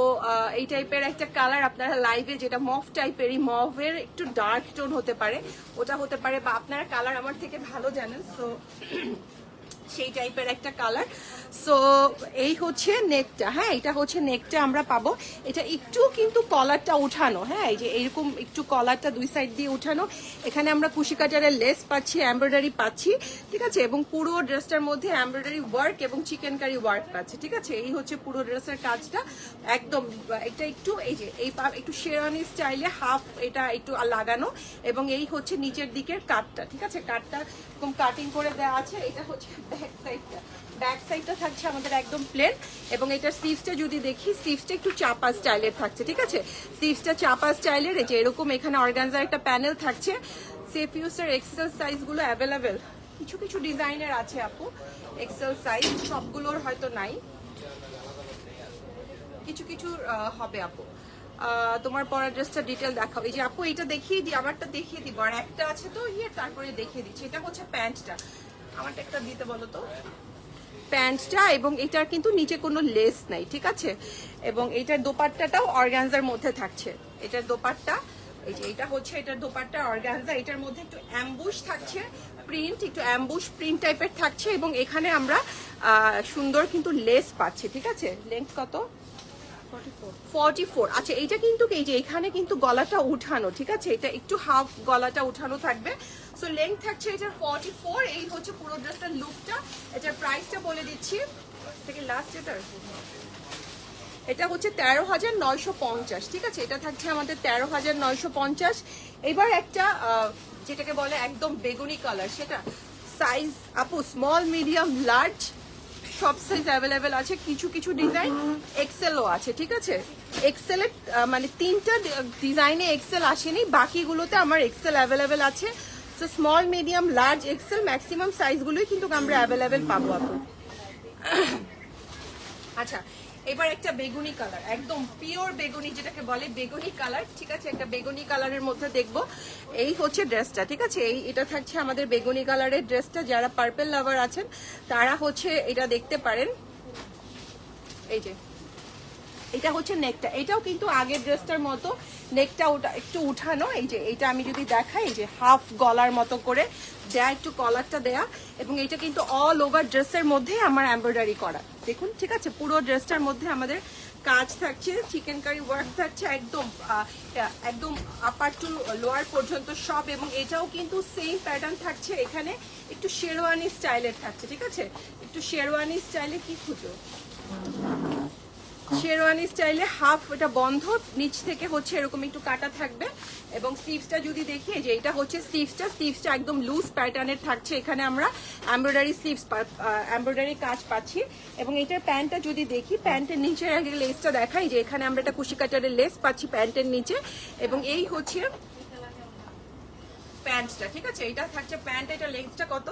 S1: এই টাইপের একটা কালার আপনারা লাইভে, যেটা মভ টাইপেরই, মভের একটু ডার্ক টোন হতে পারে, ওটা হতে পারে, বা আপনারা কালার আমার থেকে ভালো জানেন, সো সেই টাইপের একটা কালার। সো এই হচ্ছে নেকটা, হ্যাঁ এটা হচ্ছে নেকটা আমরা পাবো। এটা একটু কিন্তু কলারটা উঠানো, হ্যাঁ এই যে এইরকম একটু কলারটা দুই সাইড দিয়ে উঠানো। এখানে আমরা কুশি কাটারের লেস পাচ্ছি, এমব্রয়ডারি পাচ্ছি, ঠিক আছে? এবং পুরো ড্রেসটার মধ্যে এমব্রয়ডারি ওয়ার্ক এবং চিকেন কারি ওয়ার্ক পাচ্ছি, ঠিক আছে? এই হচ্ছে পুরো ড্রেসের কাজটা একদম। এটা একটু এই যে এই একটু শেরওয়ানি স্টাইলে হাফ এটা একটু লাগানো, এবং এই হচ্ছে নিচের দিকের কাটটা, ঠিক আছে? কাটটা এরকম কাটিং করে দেওয়া আছে। এটা হচ্ছে ব্যাক সাইডটা, ব্যাক সাইডটা থাকছে আমাদের একদম প্লেন, এবং এটার স্লিভসটা যদি দেখি, স্লিভসটা একটু চাপা স্টাইলের থাকছে, ঠিক আছে? স্লিভসটা চাপা স্টাইলের, এই যে এরকম এখানে অর্গানজার একটা প্যানেল থাকছে। সেফিউসের এক্সেল সাইজগুলো অ্যাভেলেবেল, কিছু কিছু ডিজাইনের আছে আপু এক্সেল সাইজ, সবগুলোর হয়তো নাই, কিছু কিছু হবে আপু। তোমার পরা ড্রেসটা ডিটেল দেখাও। এই যে আপু এটা দেখিয়ে দিই, আমারটা দেখিয়ে দিব, আর একটা আছে তো ইয়ে, তারপরে দেখিয়ে দিচ্ছি। এটা হচ্ছে প্যান্টটা, আমারটা একটা দিতে বলো তো, প্যান্টটা, এবং এটার কিন্তু নিচে কোনো লেস নাই, ঠিক আছে? এবং এটার দোপাট্টাটাও অর্গানজার মধ্যে থাকছে। এটার দোপাট্টা এই যে এটা হচ্ছে এটার দোপাট্টা অর্গানজা, এটার মধ্যে একটু অ্যাম্বুশ থাকছে, প্রিন্ট একটু অ্যাম্বুশ প্রিন্ট টাইপের থাকছে, এবং এখানে আমরা সুন্দর কিন্তু লেস পাচ্ছি, ঠিক আছে? লেন্থ কত? 44। আচ্ছা এইটা কিন্তু এই যে এখানে কিন্তু গলাটা উঠানো, ঠিক আছে? এটা একটু হাফ গলাটা উঠানো থাকবে। সো লেন্থ থাকছে এটার 44। এই হচ্ছে পুরো ড্রেসটার লুকটা। এটার প্রাইসটা বলে দিচ্ছি, থেকে লাস্ট এটা হচ্ছে 13,950, ঠিক আছে? এটা থাকছে আমাদের 13,950। এবার একটা যেটাকে বলে একদম বেগুনি কালার, সেটা সাইজ আপু স্মল, মিডিয়াম, লার্জ সব সাইজ অ্যাভেলেবেল আছে, কিছু কিছু ডিজাইন এক্সেলও আছে, ঠিক আছে? এক্সেল মানে 3টা ডিজাইনে এক্সেল আসেনি, বাকিগুলোতে আমার এক্সেল অ্যাভেলেবেল আছে। So small, medium, large, XL maximum সাইজগুলোই কিন্তু আমরা অ্যাভেলেবেল পাবো আপু। আচ্ছা এবার একটা বেগুনি কালার, একদম পিওর বেগুনি যেটাকে বলে বেগুনি কালার, ঠিক আছে? একটা বেগুনি কালারের মধ্যে দেখবো। এই হচ্ছে ড্রেসটা, ঠিক আছে? এটা থাকছে আমাদের বেগুনি কালারের ড্রেসটা। যারা পার্পল লাভার আছেন তারা হচ্ছে এটা দেখতে পারেন। এই যে এটা হচ্ছে নেকটা, এটাও কিন্তু আগের ড্রেসটার মতো নেকটা ওটা একটু উঠানো। এই যে এটা আমি যদি দেখাই, এই যে হাফ গলার মতো করে দেয়া, একটু কলারটা দেয়া, এবং এটা কিন্তু অল ওভার ড্রেসের মধ্যে আমার এমব্রয়ডারি করা, দেখুন, ঠিক আছে? পুরো ড্রেসটার মধ্যে আমাদের কাজ থাকছে, চিকেন কারি ওয়ার্ক থাকছে একদম একদম আপার টু লোয়ার পর্যন্ত সব, এবং এটাও কিন্তু সেম প্যাটার্ন থাকছে। এখানে একটু শেরওয়ানি স্টাইলের থাকছে, ঠিক আছে? একটু শেরওয়ানি স্টাইলে কি খুঁজো, শেরওয়ানি স্টাইলে হাফ এটা বন্ধ, নিচ থেকে হচ্ছে এরকম একটু কাটা থাকবে। এবং স্লিভসটা যদি দেখি, যে এটা হচ্ছে স্লিভসটা একদম লুজ প্যাটার্নের থাকছে। এখানে আমরা এমব্রয়ডারি স্লিভস এমব্রয়ডারি কাজ পাচ্ছি। এবং এটার প্যান্টটা যদি দেখি, প্যান্টের নিচে আগে লেসটা দেখাই, যে এখানে আমরা একটা কুশি কাটারের লেস পাচ্ছি প্যান্টের নিচে, এবং এই হচ্ছে প্যান্টটা, ঠিক আছে? এটা থাকছে প্যান্ট। এটা লেন্থটা কত?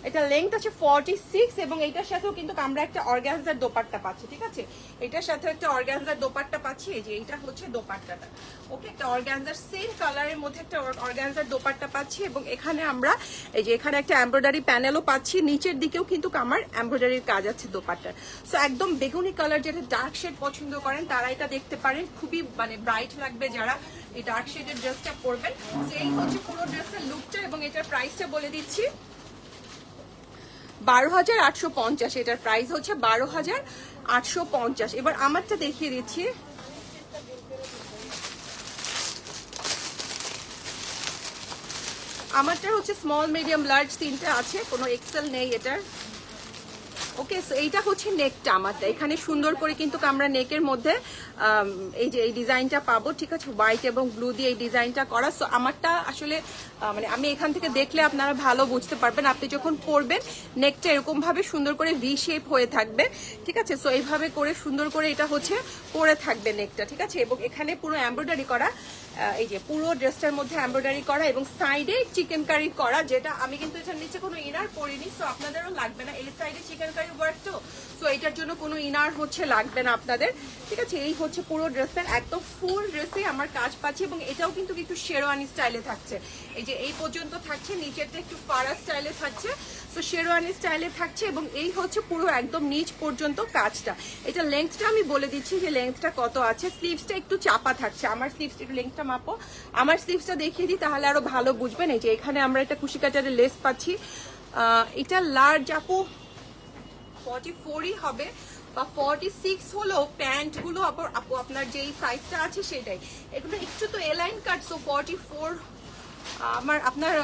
S1: এটা লেংথ আছে 46, এবং এটার সাথেও কিন্তু আমরা একটা অর্গানজার দোপাট্টা পাচ্ছি, ঠিক আছে? এটার সাথে একটা অর্গানজার দোপাট্টা পাচ্ছি। এই যে এটা হচ্ছে দোপাট্টাটা, ওকে? একটা অর্গানজার সেম কালারের মধ্যে একটা অর্গানজার দোপাট্টা পাচ্ছি, এবং এখানে আমরা এই যে এখানে একটা এমব্রয়ডারি প্যানেলও পাচ্ছি, নিচের দিকেও কিন্তু আমার এমব্রয়ডারির কাজ আছে দোপাট্টার। সো একদম বেগুনি কালার, যেটা ডার্ক শেড পছন্দ করেন তারা এটা দেখতে পারেন, খুবই মানে ব্রাইট লাগবে যারা এই ডার্ক শেডের ড্রেসটা পরবেন। সেই হচ্ছে পুরো ড্রেসের লুকটা, এবং এটার প্রাইসটা বলে দিচ্ছি 12,850। এটার প্রাইস হচ্ছে 12,850। এবার আমারটা দেখিয়ে দিচ্ছি, আমারটা হচ্ছে স্মল, মিডিয়াম, লার্জ 3টা আছে, কোনো এক্সেল নেই এটার। ওকে, সো এইটা হচ্ছে নেকটা আমারটা, এখানে সুন্দর করে কিন্তু আমরা নেকের মধ্যে এই যে এই ডিজাইনটা পাবো, ঠিক আছে, হোয়াইট এবং ব্লু দিয়ে এই ডিজাইনটা করা। সো আমারটা আসলে মানে আমি এখান থেকে দেখলে আপনারা ভালো বুঝতে পারবেন, আপনি যখন পরবেন নেকটা এরকম ভাবে সুন্দর করে ভি শেপ হয়ে থাকবে, ঠিক আছে। সো এইভাবে করে সুন্দর করে এটা হচ্ছে পরে থাকবে নেকটা, ঠিক আছে। এবং এখানে পুরো এমব্রয়ডারি করা, এই যে পুরো ড্রেসটার মধ্যে এমব্রয়ডারি করা এবং সাইডে চিকেন কারি করা, যেটা আমি কিন্তু এটার নিচে কোনো ইনার পরিনি, সো আপনাদেরও লাগবে না। এই সাইডে চিকেন কারি ওয়ার্ক তো, সো এটার জন্য কোনো ইনার হচ্ছে লাগবে না আপনাদের, ঠিক আছে। এই হচ্ছে পুরো ড্রেসের একদম ফুল ড্রেসে আমার কাজ পাচ্ছি এবং এটাও কিন্তু একটু শেরওয়ানি স্টাইলে থাকছে। এই যে এই পর্যন্ত থাকছে, নিচেরটা একটু ফারা স্টাইলে থাকছে, সো শেরওয়ানি স্টাইলে থাকছে এবং এই হচ্ছে পুরো একদম নিচ পর্যন্ত কাজটা। এটা লেন্থটা আমি বলে দিচ্ছি যে লেন্থটা কত আছে। স্লিভসটা একটু চাপা থাকছে, আমার স্লিভসটা একটু লেন্থটা মাপো, আমার স্লিভসটা দেখিয়ে দিই তাহলে আরো ভালো বুঝবেন। এই যে এখানে আমরা একটা কুশি কাটারের লেস পাচ্ছি, এটা লার্জ আপু 44ই হবে বা 46 হলো প্যান্টগুলো আপু আপনার যেই সাইজটা আছে সেটাই, এগুলো একটু তো এলাইন কাট, সো 44 আপনার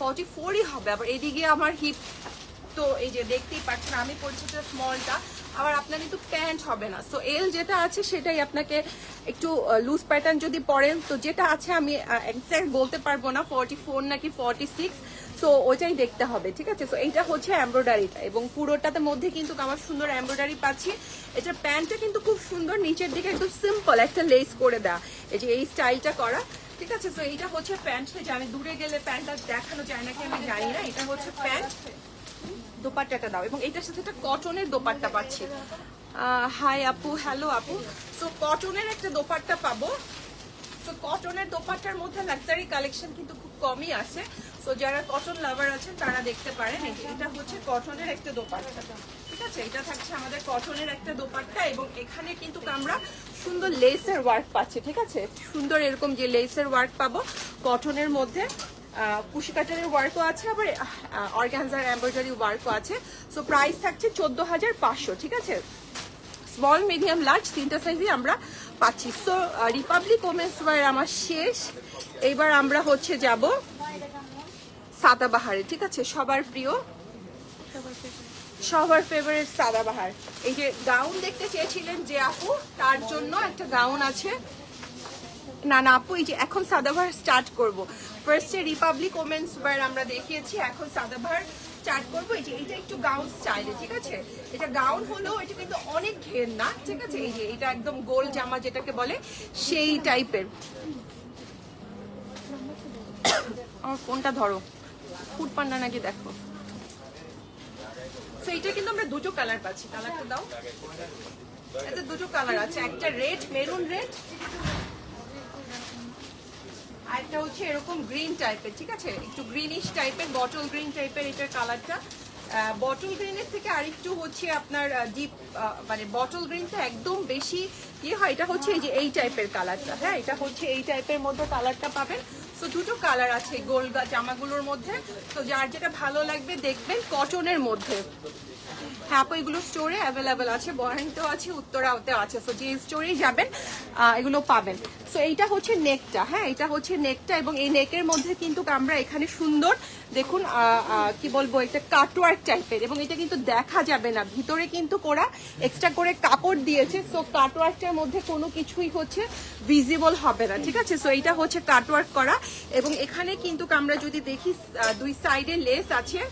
S1: 44ই হবে। আবার এদিকে আমার হিপ তো এই যে দেখতেই পাচ্ছেন আমি পড়ছি স্মলটা, আবার আপনার কিন্তু প্যান্ট হবে না, সো এল যেটা আছে সেটাই আপনাকে একটু লুজ প্যাটার্ন যদি পরেন, তো যেটা আছে আমি এক্স্যাক্ট বলতে পারবো না 44 নাকি 46, সো ওইটাই দেখতে হবে, ঠিক আছে। সো এইটা হচ্ছে এমব্রয়ডারিটা এবং পুরোটাতে মধ্যে কিন্তু আমার সুন্দর এমব্রয়ডারি পাচ্ছি। এটা প্যান্টটা কিন্তু খুব সুন্দর, নিচের দিকে একটু সিম্পল একটা লেস করে দেওয়া, এই যে এই স্টাইলটা করা, ঠিক আছে। সো এইটা হচ্ছে প্যান্টটা, যে আমি দূরে গেলে প্যান্টটা দেখানো যায় নাকি আমি জানি না, এটা হচ্ছে প্যান্ট। দোপাট্টাটা দাও এবং এইটার সাথে একটা কটনের দোপাট্টা পাচ্ছি। হাই আপু, হ্যালো আপু। সো কটনের একটা দোপাট্টা পাবো, তো কটনের দোপাট্টার মধ্যে লাক্সারি কালেকশন কিন্তু খুব কমই আসে, সো যারা কটন লাভার আছেন তারা দেখতে পারেন। এটা হচ্ছে কটনের একটা দোপাট্টা, ঠিক আছে। এটা থাকছে আমাদের কটনের একটা দোপাট্টা এবং এখানে কিন্তু আমরা সুন্দর লেসের ওয়ার্ক পাচ্ছি, ঠিক আছে। সুন্দর এরকম যে লেসের ওয়ার্ক পাবো কটনের মধ্যে, কুশি কাটারের ওয়ার্কও আছে, আবার অর্গানজার এমব্রয়ডারি ওয়ার্কও আছে। সো প্রাইস থাকছে 14,500, ঠিক আছে। স্মল মিডিয়াম লার্জ তিনটা সাইজই আমরা পাচ্ছি। সো রিপাবলিক ওমেন্স ওয়্যার আমার শেষ, এইবার আমরা হচ্ছে যাব সাদাবাহারে, ঠিক আছে, সবার প্রিয় সবার ফেভারিট সাদাবাহার। এই যে গাউন দেখতে চেয়েছিলেন যে আপু, তার জন্য একটা গাউন আছে। না না আপু, এই যে এখন সাদাবাহার স্টার্ট করব, ফার্স্টে রিপাবলিক ওমেন্স ওয়্যার আমরা দেখিয়েছি, এখন সাদাবাহার স্টার্ট করবো। এই যে এটা একটু গাউন স্টাইলে, ঠিক আছে। এটা গাউন হলেও এটা কিন্তু অনেক ঘের না, ঠিক আছে। এই যে এটা একদম গোল জামা যেটাকে বলে সেই টাইপের। আমার ফোনটা ধরো, ফুড পান্ডা নাকি দেখো। তো এটা কিন্তু আমরা দুটো কালার পাচ্ছি, কালারটা দাও। এতে দুটো কালার আছে, একটা রেড, মেরুন রেড, আরেকটা হচ্ছে এরকম গ্রিন টাইপের, ঠিক আছে, একটু গ্রিনিশ টাইপের, বটল গ্রিন টাইপের এটার কালারটা। বটল গ্রিনের থেকে আরেকটু হচ্ছে আপনার ডিপ, মানে বটল গ্রিনটা একদম বেশি ইয়ে হয়, এটা হচ্ছে এই যে এই টাইপের কালারটা, হ্যাঁ, এটা হচ্ছে এই টাইপের মধ্যে কালারটা পাবেন। তো দুটো কালার আছে গোল জামাগুলোর মধ্যে, তো যার যেটা ভালো লাগবে দেখবেন। কটনের মধ্যে, হ্যাঁ আপু এগুলো স্টোরে অ্যাভেলেবেল আছে, বয়ানিতেও আছে, উত্তরাতেও আছে, সো যে স্টোরেই যাবেন এগুলো পাবেন। সো এইটা হচ্ছে নেকটা, হ্যাঁ এটা হচ্ছে নেকটা এবং এই নেকের মধ্যে কিন্তু আমরা এখানে সুন্দর দেখুন কি বলবো, এটা কাটওয়ার্ক টাইপের এবং এটা কিন্তু দেখা যাবে না, ভিতরে কিন্তু ওরা এক্সট্রা করে কাপড় দিয়েছে, সো কাটওয়ার্কটার মধ্যে কোনো কিছুই হচ্ছে ভিজিবল হবে না, ঠিক আছে। সো এইটা হচ্ছে কাটওয়ার্ক করা এবং এখানে কিন্তু আমরা যদি দেখি দুই সাইডে লেস আছে।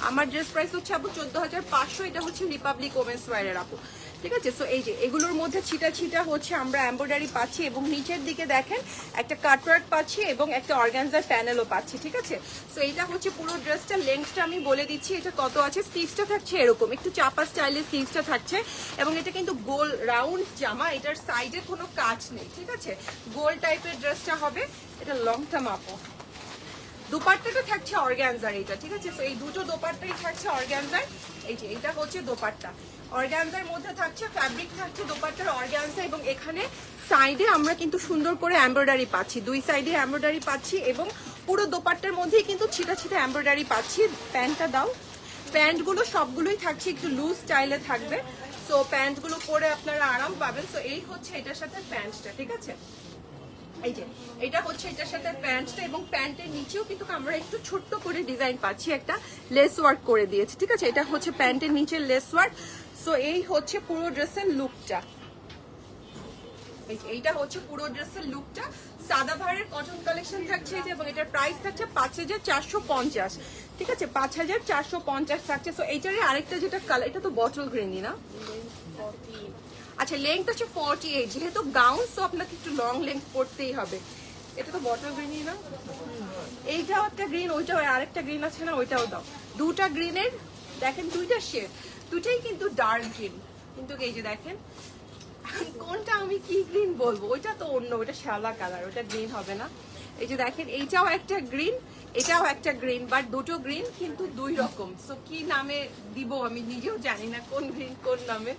S1: আমার ড্রেস প্রাইস হচ্ছে আপু 14,500, এটা হচ্ছে রিপাবলিক ওমেন্স ওয়্যারের আপু, ঠিক আছে। সো এই যে এগুলোর মধ্যে ছিটা ছিটা হচ্ছে আমরা এমব্রয়ডারি পাচ্ছি এবং নিচের দিকে দেখেন একটা কাটওয়ার্ক পাচ্ছি এবং একটা অর্গানজার প্যানেলও পাচ্ছি, ঠিক আছে। সো এইটা হচ্ছে পুরো ড্রেসটা, লেন্থটা আমি বলে দিচ্ছি এটা কত আছে। স্লিভসটা থাকছে এরকম একটু চাপা স্টাইলের স্লিভসটা থাকছে এবং এটা কিন্তু গোল রাউন্ড জামা, এটার সাইডে কোনো কাজ নেই, ঠিক আছে, গোল টাইপের ড্রেসটা হবে। এটা লংটা মাপো। দোপাট্টাটা থাকছে অর্গানজার এটা, ঠিক আছে। তো এই দুটো দোপাট্টাই থাকছে অর্গানজার, এই যে এটা হচ্ছে দোপাট্টা, অর্গানজার মধ্যে থাকছে, ফ্যাব্রিক থাকছে দোপাট্টার অর্গানজা এবং এখানে সাইডে আমরা কিন্তু সুন্দর করে এমব্রয়ডারি পাচ্ছি, দুই সাইডে এমব্রয়ডারি পাচ্ছি এবং পুরো দোপাট্টার মধ্যেই কিন্তু ছিটা ছিটা এমব্রয়ডারি পাচ্ছি। প্যান্টটা দাও। প্যান্টগুলো সবগুলোই থাকছে একটু লুজ স্টাইলে থাকবে, সো প্যান্টগুলো পরে আপনারা আরাম পাবেন। সো এই হচ্ছে এটার সাথে প্যান্টটা, ঠিক আছে। এই যে এটা হচ্ছে এটার সাথে প্যান্টটা, এবং প্যান্টের নিচেও কিন্তু আমরা একটু ছোট্ট করে ডিজাইন পাচ্ছি, একটা লেস ওয়ার্ক করে দিয়েছি, ঠিক আছে। এটা হচ্ছে প্যান্টের নিচে লেস ওয়ার্ক। সো এই হচ্ছে পুরো ড্রেসের লুকটা, এইটা হচ্ছে পুরো ড্রেসের লুকটা। সাদাবাহারের কটন কালেকশন থাকছে যে, এবং এটার প্রাইস থাকছে 5450, ঠিক আছে, 5450 থাকছে। সো এইটারই আরেকটা যেটা কালার, এটা তো বটল গ্রিনই না, আচ্ছা লেন্থ হচ্ছে 48, যেহেতু গাউন তো আপনাকে একটু লং লেন্থ পড়তেই হবে। এটা তো বটল গ্রিনই না, এইটাও একটা গ্রিন, ওইটাও আরেকটা গ্রিন আছে না, ওইটাও দাও। দুটা গ্রিনের দেখেন, দুইটা শেড, দুটাই কিন্তু ডার্ক গ্রিন, কিন্তু এই যে দেখেন কোনটা আমি কি গ্রিন বলবো, ওইটা তো অন্য, ওইটা শ্যাওলা কালার, ওটা গ্রিন হবে না। এই যে দেখেন এইটাও একটা গ্রিন, এটাও একটা গ্রিন, বাট দুটো গ্রিন কিন্তু দুই রকম। সো কি নামে দিব আমি নিজেও জানি না কোন গ্রিন কোন নামে।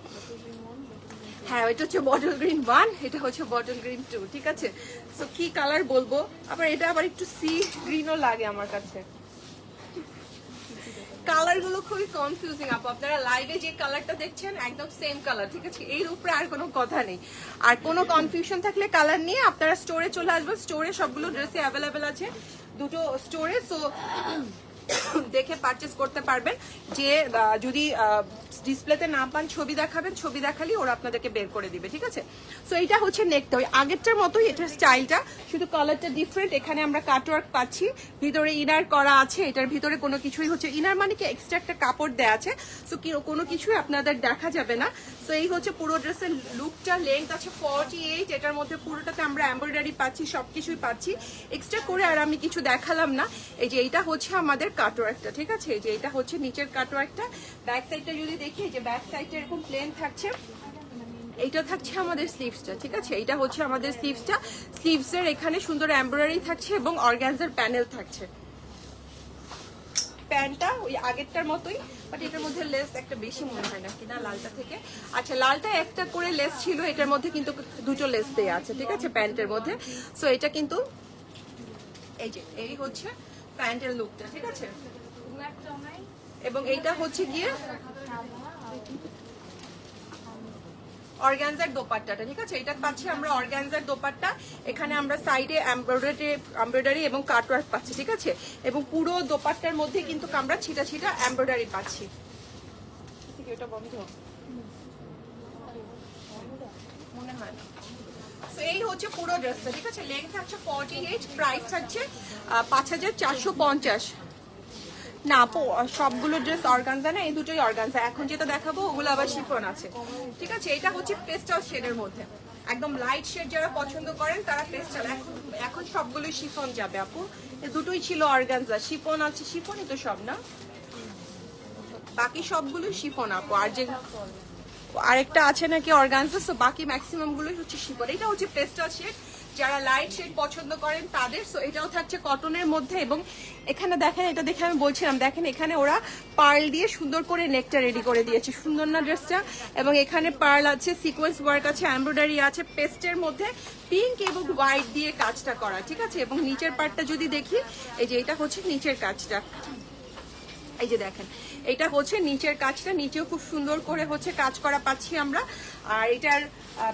S1: হ্যাঁ এটা হচ্ছে বটল গ্রিন 1, এটা হচ্ছে বটল গ্রিন 2, ঠিক আছে। সো কি কালার বলবো, আবার এটা আবার একটু সি গ্রিনও লাগে আমার কাছে। কালার গুলো খুবই কনফিউজিং আপু, আপনারা লাইভে যে কালারটা দেখছেন একদম সেম কালার, ঠিক আছে, এর উপরে আর কোনো কথা নেই। আর কোনো কনফিউশন থাকলে কালার নিয়ে আপনারা স্টোরে চলে আসবেন, স্টোরে সবগুলো ড্রেসে অ্যাভেলেবেল আছে, দুটো স্টোরে। সো দেখে পারচেস করতে পারবেন। যে যদি ডিসপ্লেতে না পান ছবি দেখাবেন, ছবি দেখালেই ওরা আপনাদেরকে বের করে দিবে, ঠিক আছে। সো এটা হচ্ছে নেকটা, ওই আগেরটার মতোই এটার স্টাইলটা, শুধু কালারটা ডিফারেন্ট। এখানে আমরা কাটওয়ার্ক পাচ্ছি, ভিতরে ইনার করা আছে, এটার ভিতরে কোনো কিছুই হচ্ছে ইনার মানে কি এক্সট্রা একটা কাপড় দেওয়া আছে, সো কি কোনো কিছুই আপনাদের দেখা যাবে না। সো এই হচ্ছে পুরো ড্রেসের লুকটা। লেন্থ আছে 48, এটার মধ্যে পুরোটাতে আমরা এমব্রয়ডারি পাচ্ছি, সবকিছুই পাচ্ছি এক্সট্রা করে, আর আমি কিছু দেখালাম না। এই যে এইটা হচ্ছে আমাদের কাটওয়ার্কটা, ঠিক আছে, এই যে এটা হচ্ছে নিচের কাটওয়ার্কটা। ব্যাক সাইডটা যদি দেখি, যে ব্যাক সাইডটা এরকম প্লেন থাকছে, এইটা থাকছে আমাদের স্লিভসটা, ঠিক আছে, এইটা হচ্ছে আমাদের স্লিভসটা। স্লিভসের এখানে সুন্দর এমব্রয়ডারি থাকছে এবং অর্গানজার প্যানেল থাকছে। প্যান্টটা ওই আগেরটার মতোই, বাট এটার মধ্যে লেস একটা বেশি মনে হয় না কিনা লালটা থেকে। আচ্ছা লালটা একটা করে লেস ছিল, এটার মধ্যে কিন্তু দুটো লেস দেওয়া আছে, ঠিক আছে, প্যান্টের মধ্যে। সো এটা কিন্তু এই যে এই হচ্ছে প্যান্টের লুকটা, ঠিক আছে। এবং এইটা হচ্ছে গিয়ে অর্গানজার দোপাট্টাটা, ঠিক আছে, এটা পাচ্ছি আমরা অর্গানজার দোপাট্টা। এখানে আমরা সাইডে এমব্রয়ডারি এবং কাটওয়ার্ক পাচ্ছি, ঠিক আছে, এবং পুরো দোপাট্টার মধ্যে কিন্তু আমরা ছিটা ছিটা এমব্রয়ডারি পাচ্ছি। এটা বন্ধ মনে হয় না। এই হচ্ছে পুরো ড্রেসটা, ঠিক আছে। লেন্থ থাকছে 48, প্রাইস থাকছে 5450। না আপু সবগুলো ড্রেস অর্গানজা না, এই দুটোই অর্গানজা। এখন যেটা দেখাবো ওগুলো আবার শিফন আছে, ঠিক আছে। এটা হচ্ছে পেস্টাল শেডের মধ্যে, একদম লাইট শেড যারা পছন্দ করেন তারা পেস্টাল। এখন সবগুলোই শিফন যাবে আপু, এই দুটোই ছিল অর্গানজা। শিফন আছে, শিফনই তো সব না, বাকি সবগুলোই শিফন আপু। আর যে আরেকটা আছে নাকি অর্গানজা, সো বাকি ম্যাক্সিমাম গুলোই হচ্ছে শিফন। এটা হচ্ছে পেস্টাল শেড, যারা লাইট শেড পছন্দ করেন তাদের। সো এটাও থাকছে কটনের মধ্যে, এবং এখানে দেখেন, এটা দেখে আমি বলছিলাম, দেখেন এখানে ওরা পার্ল দিয়ে সুন্দর করে নেকটা রেডি করে দিয়েছে, সুন্দর না ড্রেসটা। এবং এখানে পার্ল আছে, সিকোয়েন্স ওয়ার্ক আছে, এমব্রয়ডারি আছে, পেস্টের মধ্যে পিঙ্ক এবং হোয়াইট দিয়ে কাজটা করা, ঠিক আছে। এবং নিচের পার্টটা যদি দেখি, এই যে এটা হচ্ছে নিচের কাজটা, এই যে দেখেন এটা হচ্ছে নিচের কাজটা, নিচেও খুব সুন্দর করে হচ্ছে কাজ করা পাচ্ছি আমরা। আর এটার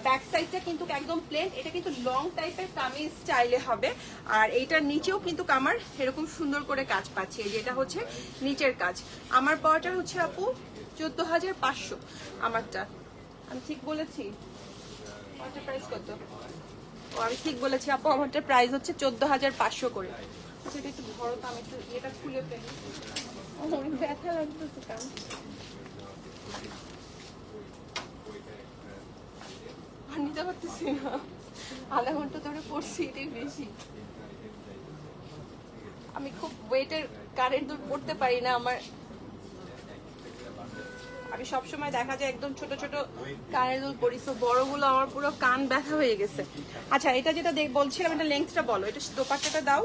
S1: ব্যাক সাইডটা কিন্তু একদম প্লেন, এটা কিন্তু লং টাইপের কামিজ স্টাইলে হবে। আর এইটার নিচেও কিন্তু আমার এরকম সুন্দর করে কাজ পাচ্ছি, এই যে এটা হচ্ছে নিচের কাজ। আমার পাওয়াটা হচ্ছে আপু 14500 আমারটা, আমি ঠিক বলেছি? আমারটা প্রাইস কত? ও আমি ঠিক বলেছি আপু, আমারটা প্রাইস হচ্ছে 14500 করে। আচ্ছা এটা একটু ধরো তো, আমি একটু এটা খুলে ফেলি, অনেক ব্যথা লাগতেছে কারণ নিতে পারতেছি না, আধা ঘন্টা ধরে পড়ছি, এটাই বেশি। আমি খুব ওয়েটের কারেন্ট দুধ পড়তে পারি না, আমি সবসময় দেখা যায় একদম ছোট ছোট কানের দুল পরি, তো বড়গুলো আমার পুরো কান ব্যথা হয়ে গেছে। আচ্ছা এটা যেটা বলছিলাম, এটা লেন্থটা বলো, এটা দোপাট্টাটা দাও।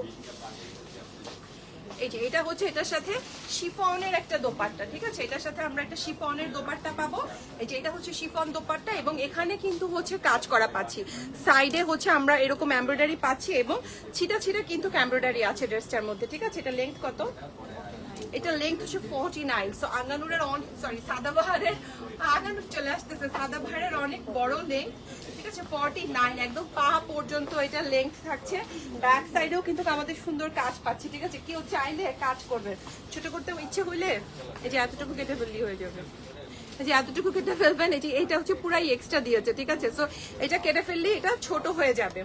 S1: এই যে এটা হচ্ছে এটার সাথে শিফনের একটা দোপাট্টা, ঠিক আছে, এটার সাথে আমরা একটা শিফনের দোপাট্টা পাবো। এই যে এটা হচ্ছে শিফন দোপাট্টা, এবং এখানে কিন্তু হচ্ছে কাজ করা পাচ্ছি, সাইডে হচ্ছে আমরা এরকম এমব্রয়ডারি পাচ্ছি, এবং ছিটা ছিটা কিন্তু এমব্রয়ডারি আছে ড্রেসটার মধ্যে, ঠিক আছে। এটা লেন্থ কত? এটা লেন্থ হচ্ছে 49। সো আঙ্গানুরের সাদাবাহারের, আঙ্গানুর চলে আসতেছে, সাদাবাহারের অনেক বড় লেন্থ, ঠিক আছে 49, একদম পা পর্যন্ত এটা লেংথ থাকছে। ব্যাক সাইডেও কিন্তু আমাদের সুন্দর কাজ পাচ্ছি, ঠিক আছে। কেউ চাইলে কাজ করবে, ছোট করতে ইচ্ছে হইলে এই যে এতটুকু কেটে ফেললেই হয়ে যাবে, এই যে এতটুকু কেটে ফেলবেন। এই যে এইটা হচ্ছে পুরাই এক্সট্রা দিয়েছে, ঠিক আছে। সো এটা কেটে ফেললে এটা ছোট হয়ে যাবে।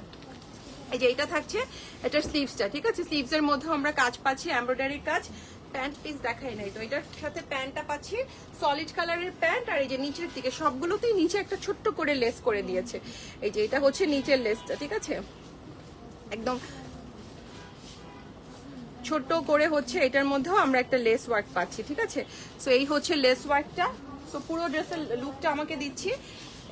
S1: এই যে এটা থাকছে এটার স্লিভসটা, ঠিক আছে। স্লিভসের মধ্যে আমরা কাজ পাচ্ছি, এমব্রয়ডারির কাজ। প্যান্ট পিস দেখাই নাই তো, এটার সাথে প্যান্টটা পাচ্ছি সলিড কালারের প্যান্ট। আর এই যে নিচের দিকে সবগুলোতেই নিচে একটা ছোট্ট করে লেস করে দিয়েছে। এই যে এটা হচ্ছে নিচের লেসটা, ঠিক আছে, একদম ছোট করে হচ্ছে। এটার মধ্যেও আমরা একটা লেস ওয়ার্ক পাচ্ছি, ঠিক আছে। সো এই হচ্ছে লেস ওয়ার্কটা। সো পুরো ড্রেসের লুকটা আমাকে দিচ্ছি।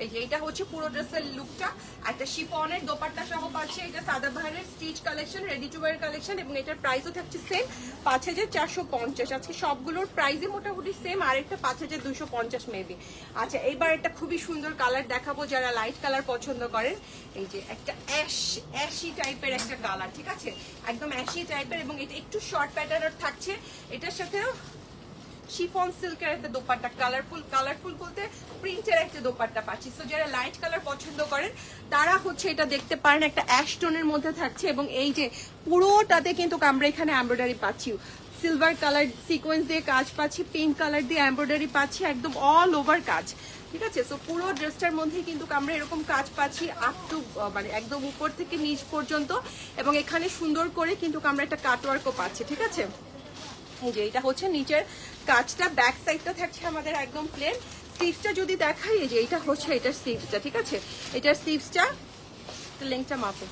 S1: এই যে এটা হচ্ছে পুরো ড্রেসের লুকটা। একটা শিফনের দোপাট্টা সহ পাচ্ছে। এটা সাদাবাহারের stitch collection, ready to wear collection, এবং এটার প্রাইসও থাকছে সেম 5450। আজকে সবগুলোর প্রাইসই মোটামুটি সেম, আর একটা 5250 মেবি। আচ্ছা, এইবার একটা খুবই সুন্দর কালার দেখাবো যারা লাইট কালার পছন্দ করেন। এই যে একটা অ্যাশি টাইপের একটা কালার, ঠিক আছে, একদম অ্যাশি টাইপের, এবং এটা একটু শর্ট প্যাটার্নের থাকছে। এটার সাথেও শিফন সিল্কের একটা দোপাট্টা, কালারফুল বলতে প্রিন্টের একটা দোপাট্টা পাচ্ছি। সো যারা লাইট কালার পছন্দ করেন তারা হচ্ছে এটা দেখতে পারেন, একটা অ্যাশ টোনের মধ্যে থাকছে। এবং এই যে পুরোটাতে কিন্তু আমরা এখানে এমব্রয়ডারি পাচ্ছি, সিলভার কালার সিকোয়েন্স দিয়ে কাজ পাচ্ছি, পিঙ্ক কালার দিয়ে এমব্রয়ডারি পাচ্ছি, একদম অল ওভার কাজ, ঠিক আছে। সো পুরো ড্রেসটার মধ্যে কিন্তু আমরা এরকম কাজ পাচ্ছি আপ টু মানে একদম উপর থেকে নিচ পর্যন্ত। এবং এখানে সুন্দর করে কিন্তু আমরা একটা কাটওয়ার্কও পাচ্ছি, ঠিক আছে। এই যে এটা হচ্ছে নিচের কাজটা, ব্যাক সাইডটা থাকছে আমাদের একদম প্লেন। স্লিভসটা যদি দেখাই, এই যে এটা হচ্ছে এটার স্লিভসটা, ঠিক আছে। এটার স্লিভসটা লেংথটা মাপো।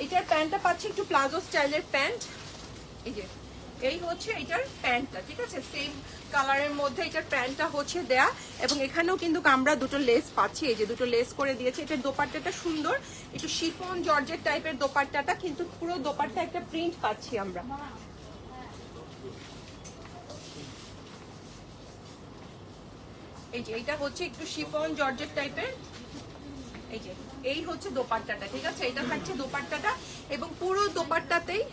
S1: এটার প্যান্টটা পাচ্ছি একটু প্লাজো স্টাইলের প্যান্ট। এই যে এই হচ্ছে এটার প্যান্টটা, ঠিক আছে, সেম কালারের মধ্যে এটার প্যান্টটা হচ্ছে দেয়া। এবং এখানেও কিন্তু আমরা দুটো লেস পাচ্ছি, এই যে দুটো লেস করে দিয়েছে। এটার দোপাট্টাটা সুন্দর, একটু শিফন জর্জেট টাইপের দোপাট্টাটা, কিন্তু পুরো দোপাট্টা একটা প্রিন্ট পাচ্ছি আমরা। এই যে এইটা হচ্ছে একটু শিফন জর্জেট টাইপের। এই যে এই হচ্ছে দোপাট্টাটা, ঠিক আছে, এটা থাকছে দোপাট্টাটা। এবং পুরো দোপাট্টাতেই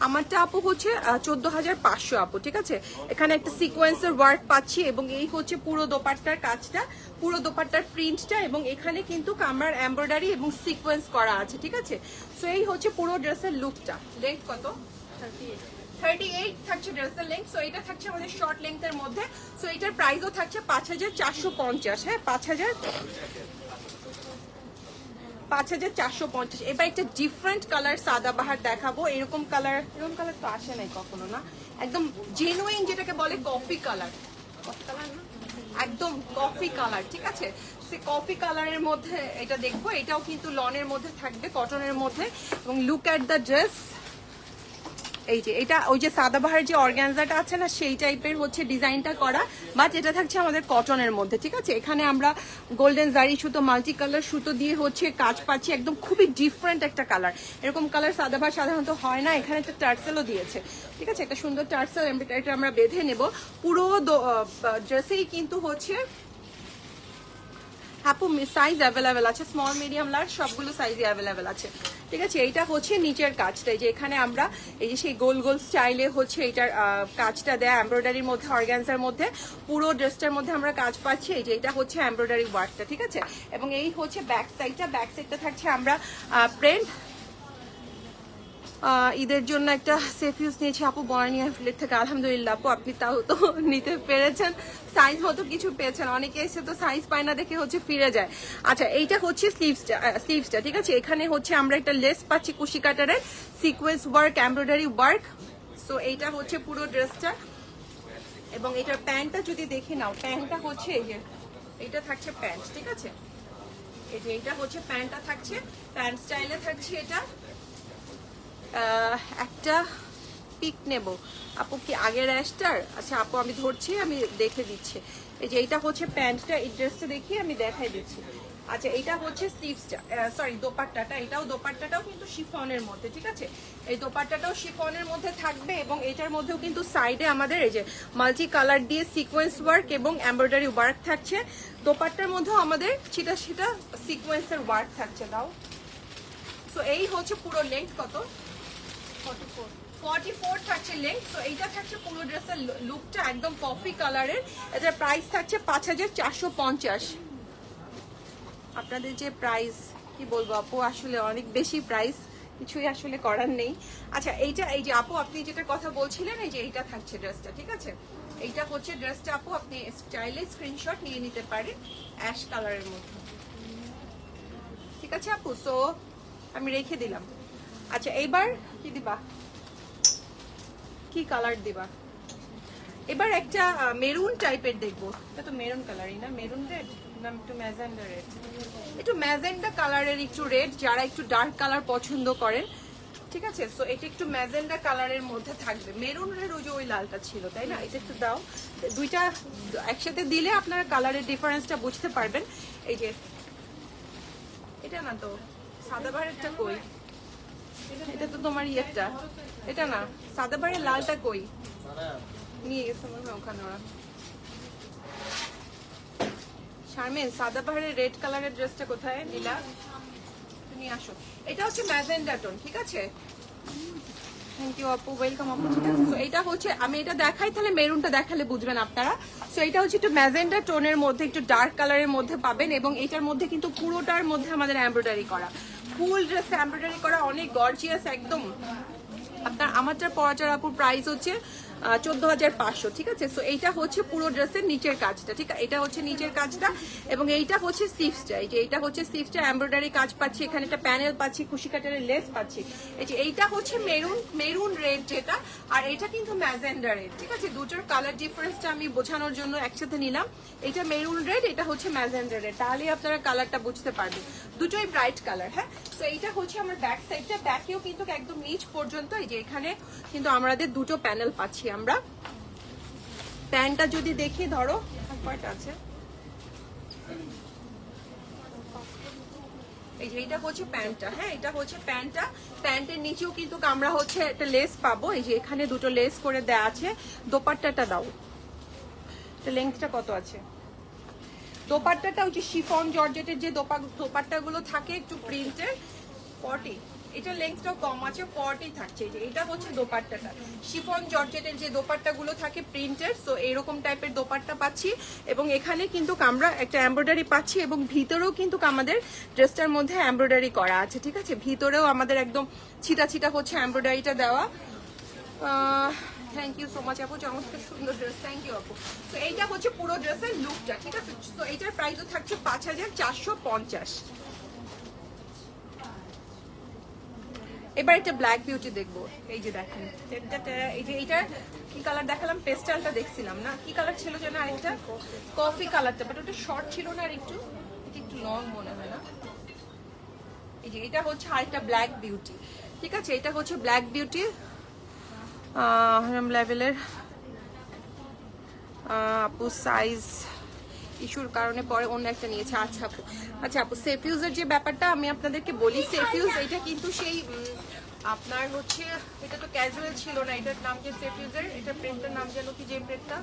S1: আমারটা আপু হচ্ছে 14,500 আপু, ঠিক আছে। এখানে একটা সিকোয়েন্সের ওয়ার্ক পাচ্ছি, এবং এই হচ্ছে পুরো দোপাট্টার কাজটা, পুরো দোপাট্টার প্রিন্টটা। এবং এখানে কিন্তু কামরার এমব্রয়ডারি এবং সিকোয়েন্স করা আছে, ঠিক আছে। সো এই হচ্ছে পুরো ড্রেসের লুকটা। লেন্থ কত? 38 থাকছে ড্রেসের লেন্থ। সো এটা থাকছে আমাদের শর্ট লেন্থের মধ্যে। সো এটার প্রাইসও থাকছে 5450। হ্যাঁ, 5450। এবার একটা ডিফারেন্ট কালার সাদাবাহার দেখাবো। এরকম কালার তো আসে নাই কখনো, না, একদম জেনুইন যেটাকে বলে কফি কালার, একদম কফি কালার, ঠিক আছে। সে কফি কালারের মধ্যে এটা দেখবো। এটাও কিন্তু লনের মধ্যে থাকবে, কটনের মধ্যে। এবং লুক অ্যাট দ্য ড্রেস। এই যে এটা ওই যে সাদাবাহার যে অর্গানজাটা আছে না, সেই টাইপের হচ্ছে ডিজাইনটা করা, বাট এটা থাকছে আমাদের কটনের মধ্যে, ঠিক আছে। এখানে আমরা গোল্ডেন জারি সুতো, মাল্টি কালার সুতো দিয়ে হচ্ছে কাজ পাচ্ছি, একদম খুবই ডিফারেন্ট একটা কালার। এরকম কালার সাদাবাহার সাধারণত হয় না। এখানে একটা টার্সেলও দিয়েছে, ঠিক আছে, একটা সুন্দর টার্সেল এমব্রয়ডারিটা আমরা বেঁধে নেব। পুরো ড্রেসেই কিন্তু হচ্ছে আপু সাইজ অ্যাভেলেবেল আছে, স্মল মিডিয়াম লার্জ সবগুলো সাইজই অ্যাভেলেবেল আছে, ঠিক আছে। এইটা হচ্ছে নিচের কাজটা, এই যে এখানে আমরা এই যে সেই গোল গোল স্টাইলে হচ্ছে এটার কাজটা দেয়া এমব্রয়ডারির মধ্যে, অর্গানজার মধ্যে। পুরো ড্রেসটার মধ্যে আমরা কাজ পাচ্ছি। এই যে এটা হচ্ছে এমব্রয়ডারি ওয়ার্কটা, ঠিক আছে। এবং এই হচ্ছে ব্যাক সাইডটা, ব্যাক সাইডটা থাকছে আমরা প্রিন্ট। ঈদের জন্য একটা সেফ ইউজ নিয়েছি আপু বনানী ফ্লেট থেকে, আলহামদুলিল্লাহ আপু, আপনি তাও তো নিতে পেরেছেন, সাইজ মতো কিছু পেয়েছেন। অনেকে এসে তো সাইজ পায় না দেখে হচ্ছে ফিরে যায়। আচ্ছা, এইটা হচ্ছে স্লিভসটা, ঠিক আছে। এখানে হচ্ছে আমরা একটা লেস পাচ্ছি কুশি কাটারের, sequence work, embroidery work. So এইটা হচ্ছে পুরো ড্রেসটা। এবং এটার প্যান্টটা যদি দেখে নাও, প্যান্টটা হচ্ছে এই যে এইটা থাকছে প্যান্ট, ঠিক আছে। এই যে এইটা হচ্ছে প্যান্টটা থাকছে, প্যান্ট স্টাইলে থাকছে এটা। একটা পিক নেব আপু, কি আগের অ্যাশটার? আচ্ছা আপু আমি ধরছি, আমি দেখে দিচ্ছি। এই যে এইটা হচ্ছে প্যান্টটা, এই ড্রেসটা দেখিয়ে আমি দেখাই দিচ্ছি। আচ্ছা, এটা হচ্ছে স্লিভসটা, সরি দোপাট্টাটা। এটাও দোপাট্টাটাও কিন্তু শিফনের মধ্যে, ঠিক আছে। এই দোপাট্টাটাও শিফনের মধ্যে থাকবে। এবং এটার মধ্যেও কিন্তু সাইডে আমাদের এই যে মাল্টি কালার দিয়ে সিকোয়েন্স ওয়ার্ক এবং এমব্রয়ডারি ওয়ার্ক থাকছে। দোপাট্টার মধ্যেও আমাদের ছিটা ছিটা সিকোয়েন্সের ওয়ার্ক থাকছে। দাও। সো এই হচ্ছে পুরো লেন্থ কত? 44 থাকছে লেন্থ। তো এইটা থাকছে পুরো ড্রেসের লুকটা, একদম কফি কালারের। এটার প্রাইস থাকছে 5450। আপনাদের যে প্রাইস কি বলবো আপু, আসলে অনেক বেশি প্রাইস, কিছুই আসলে করার নেই। আচ্ছা এইটা, এই যে আপু আপনি যেটা কথা বলছিলেন, এই যে এইটা থাকছে ড্রেসটা, ঠিক আছে, এইটা হচ্ছে ড্রেসটা আপু, আপনি চাইলে স্ক্রিনশট নিয়ে নিতে পারেন অ্যাশ কালারের মধ্যে, ঠিক আছে আপু। সো আমি রেখে দিলাম। আচ্ছা এইবার কি দিবা, কি কালার দিবা? এবার একটা মেরুন টাইপের দেখবো। এটা তো মেরুন কালারই না, মেরুন রেড না একটু ম্যাজেন্ডা রেড, একটু ম্যাজেন্ডা কালারের একটু রেড, যারা একটু ডার্ক কালার পছন্দ করেন, ঠিক আছে। সো এটা একটু ম্যাজেন্ডা কালারের মধ্যে থাকবে, মেরুনের ওই যে ওই লালটা ছিল তাই না, এটা একটু দাও, দুইটা একসাথে দিলে আপনারা কালারের ডিফারেন্সটা বুঝতে পারবেন। এই যে এটা না তো সাদাবাহারেরটা কই, এটা তো তোমার ইয়েটা, এটা না সাদাবাহারের লালটা কই, নিয়ে গেছে মনে হয় ওখানে ওরা। শারমিন সাদাবাহারের রেড কালারের ড্রেসটা কোথায় নীলা, তুমি আসো। এটা হচ্ছে ম্যাজেন্ডা টোন, ঠিক আছে, থ্যাংক ইউ আপু, ওয়েলকাম আপু, ঠিক আছে। সো এটা হচ্ছে, আমি এটা দেখাই তাহলে মেরুনটা দেখালে বুঝবেন আপনারা। সো এটা হচ্ছে একটু ম্যাজেন্ডা টোনের মধ্যে একটু ডার্ক কালারের মধ্যে পাবেন, এবং এটার মধ্যে কিন্তু পুরোটার মধ্যে আমাদের এমব্রয়ডারি করা, ফুল ড্রেস এমব্রয়ডারি করা, অনেক গর্জিয়াস একদম। আপনার আমারটা পরাটার আপুর প্রাইস হচ্ছে 14,500, ঠিক আছে। সো এইটা হচ্ছে পুরো ড্রেসের নিচের কাজটা, ঠিক আছে, এটা হচ্ছে নিচের কাজটা, এবং এইটা হচ্ছে স্লিভসটা, এই যে এইটা হচ্ছে স্লিভসটা, এমব্রয়ডারি কাজ পাচ্ছি, এখানে একটা প্যানেল পাচ্ছি, খুশি কাটারের লেস পাচ্ছি। এই যে এইটা হচ্ছে মেরুন রেড যেটা, আর এটা কিন্তু ম্যাজেন্ডা রেড, ঠিক আছে। দুটোর কালার ডিফারেন্সটা আমি বোঝানোর জন্য একসাথে নিলাম, এটা মেরুন রেড, এটা হচ্ছে ম্যাজেন্ডা রেড, তাহলে আপনারা কালারটা বুঝতে পারবেন, দুটোই ব্রাইট কালার। হ্যাঁ, তো এইটা হচ্ছে আমার ব্যাক সাইডটা, ব্যাকেও কিন্তু একদম নিচ পর্যন্ত এই যে এখানে কিন্তু আমাদের দুটো প্যানেল পাচ্ছি আমরা। প্যান্টটা যদি দেখি, ধরো কয়টা আছে, এই যে এটা হচ্ছে প্যান্টটা, হ্যাঁ এটা হচ্ছে প্যান্টটা, প্যান্টের নিচেও কিন্তু আমরা হচ্ছে একটা লেস পাবো, এই যে এখানে দুটো লেস করে দেয়া আছে। দোপাট্টাটা দাও, এটা লেন্থটা কত আছে? দোপাট্টাটা হচ্ছে শিফন জর্জেটের যে দোপাট্টাগুলো থাকে একটু প্রিন্টের, 40, এটা লেন্থটাও কম আছে, 40 থাকছে। এই যে এটা হচ্ছে দোপাট্টাটা, শিফন জর্জেটের যে দোপাট্টাগুলো থাকে প্রিন্টের, সো এরকম টাইপের দোপাট্টা পাচ্ছি, এবং এখানে কিন্তু আমরা একটা এমব্রয়ডারি পাচ্ছি, এবং ভিতরেও কিন্তু আমাদের ড্রেসটার মধ্যে এমব্রয়ডারি করা আছে, ঠিক আছে, ভিতরেও আমাদের একদম ছিটা ছিটা হচ্ছে এমব্রয়ডারিটা দেওয়া। থ্যাংক ইউ সো মাচ আপু, চমৎকার সুন্দর ড্রেস, থ্যাংক ইউ আপু। তো এইটা হচ্ছে পুরো ড্রেসের লুকটা, ঠিক আছে। তো এইটার প্রাইসও থাকছে 5,450। এবার একটা ব্ল্যাক বিউটি দেখবো, এই যে দেখেন, এই যে এইটার কি কালার দেখালাম, পেস্টালটা দেখছিলাম না, কি কালার ছিল যেন আরেকটা, কফি কালারটা, বাট ওটা শর্ট ছিল না, আর একটু এটা একটু লং মনে হয় না। এই যে এটা হচ্ছে আরেকটা ব্ল্যাক বিউটি, ঠিক আছে, এটা হচ্ছে ব্ল্যাক বিউটি লেভেলের। আপু সাইজ ইস্যুর কারণে পরে অন্য একটা নিয়েছে। আচ্ছা আপু, আচ্ছা আপু, সেফিউজের যে ব্যাপারটা আমি আপনাদেরকে বলি, সেফিউজ এটা কিন্তু সেই আপনার হচ্ছে, এটা তো ক্যাজুয়াল ছিল না, এটার নাম যে সেফিউজের, এটা প্রিন্টের নাম যেন কি, যে প্রিন্টটা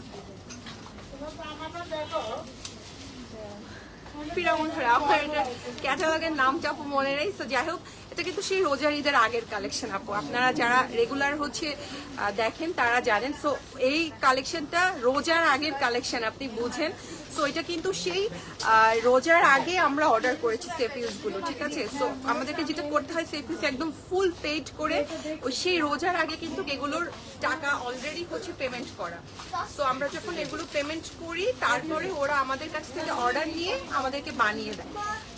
S1: ফিরাউন ধরে, আমার এটা ক্যাটালগের নামটা আপু মনে নেই। তো যাই হোক, এটা কিন্তু সেই রোজার ঈদের আগের কালেকশন আপু, আপনারা যারা রেগুলার হচ্ছে দেখেন তারা জানেন। সো এই কালেকশনটা রোজার আগের কালেকশন, আপনি বুঝেন। সো এটা কিন্তু সেই রোজার আগে আমরা অর্ডার করেছি সেফিউজগুলো, ঠিক আছে। সো আমাদেরকে যেটা করতে হয়, সেফিউজ একদম ফুল পেড করে ওই সেই রোজার আগে কিন্তু এগুলোর টাকা অলরেডি হচ্ছে পেমেন্ট করা। সো আমরা যখন এগুলো পেমেন্ট করি, তারপরে ওরা আমাদের কাছ থেকে অর্ডার নিয়ে আমাদেরকে বানিয়ে দেয়,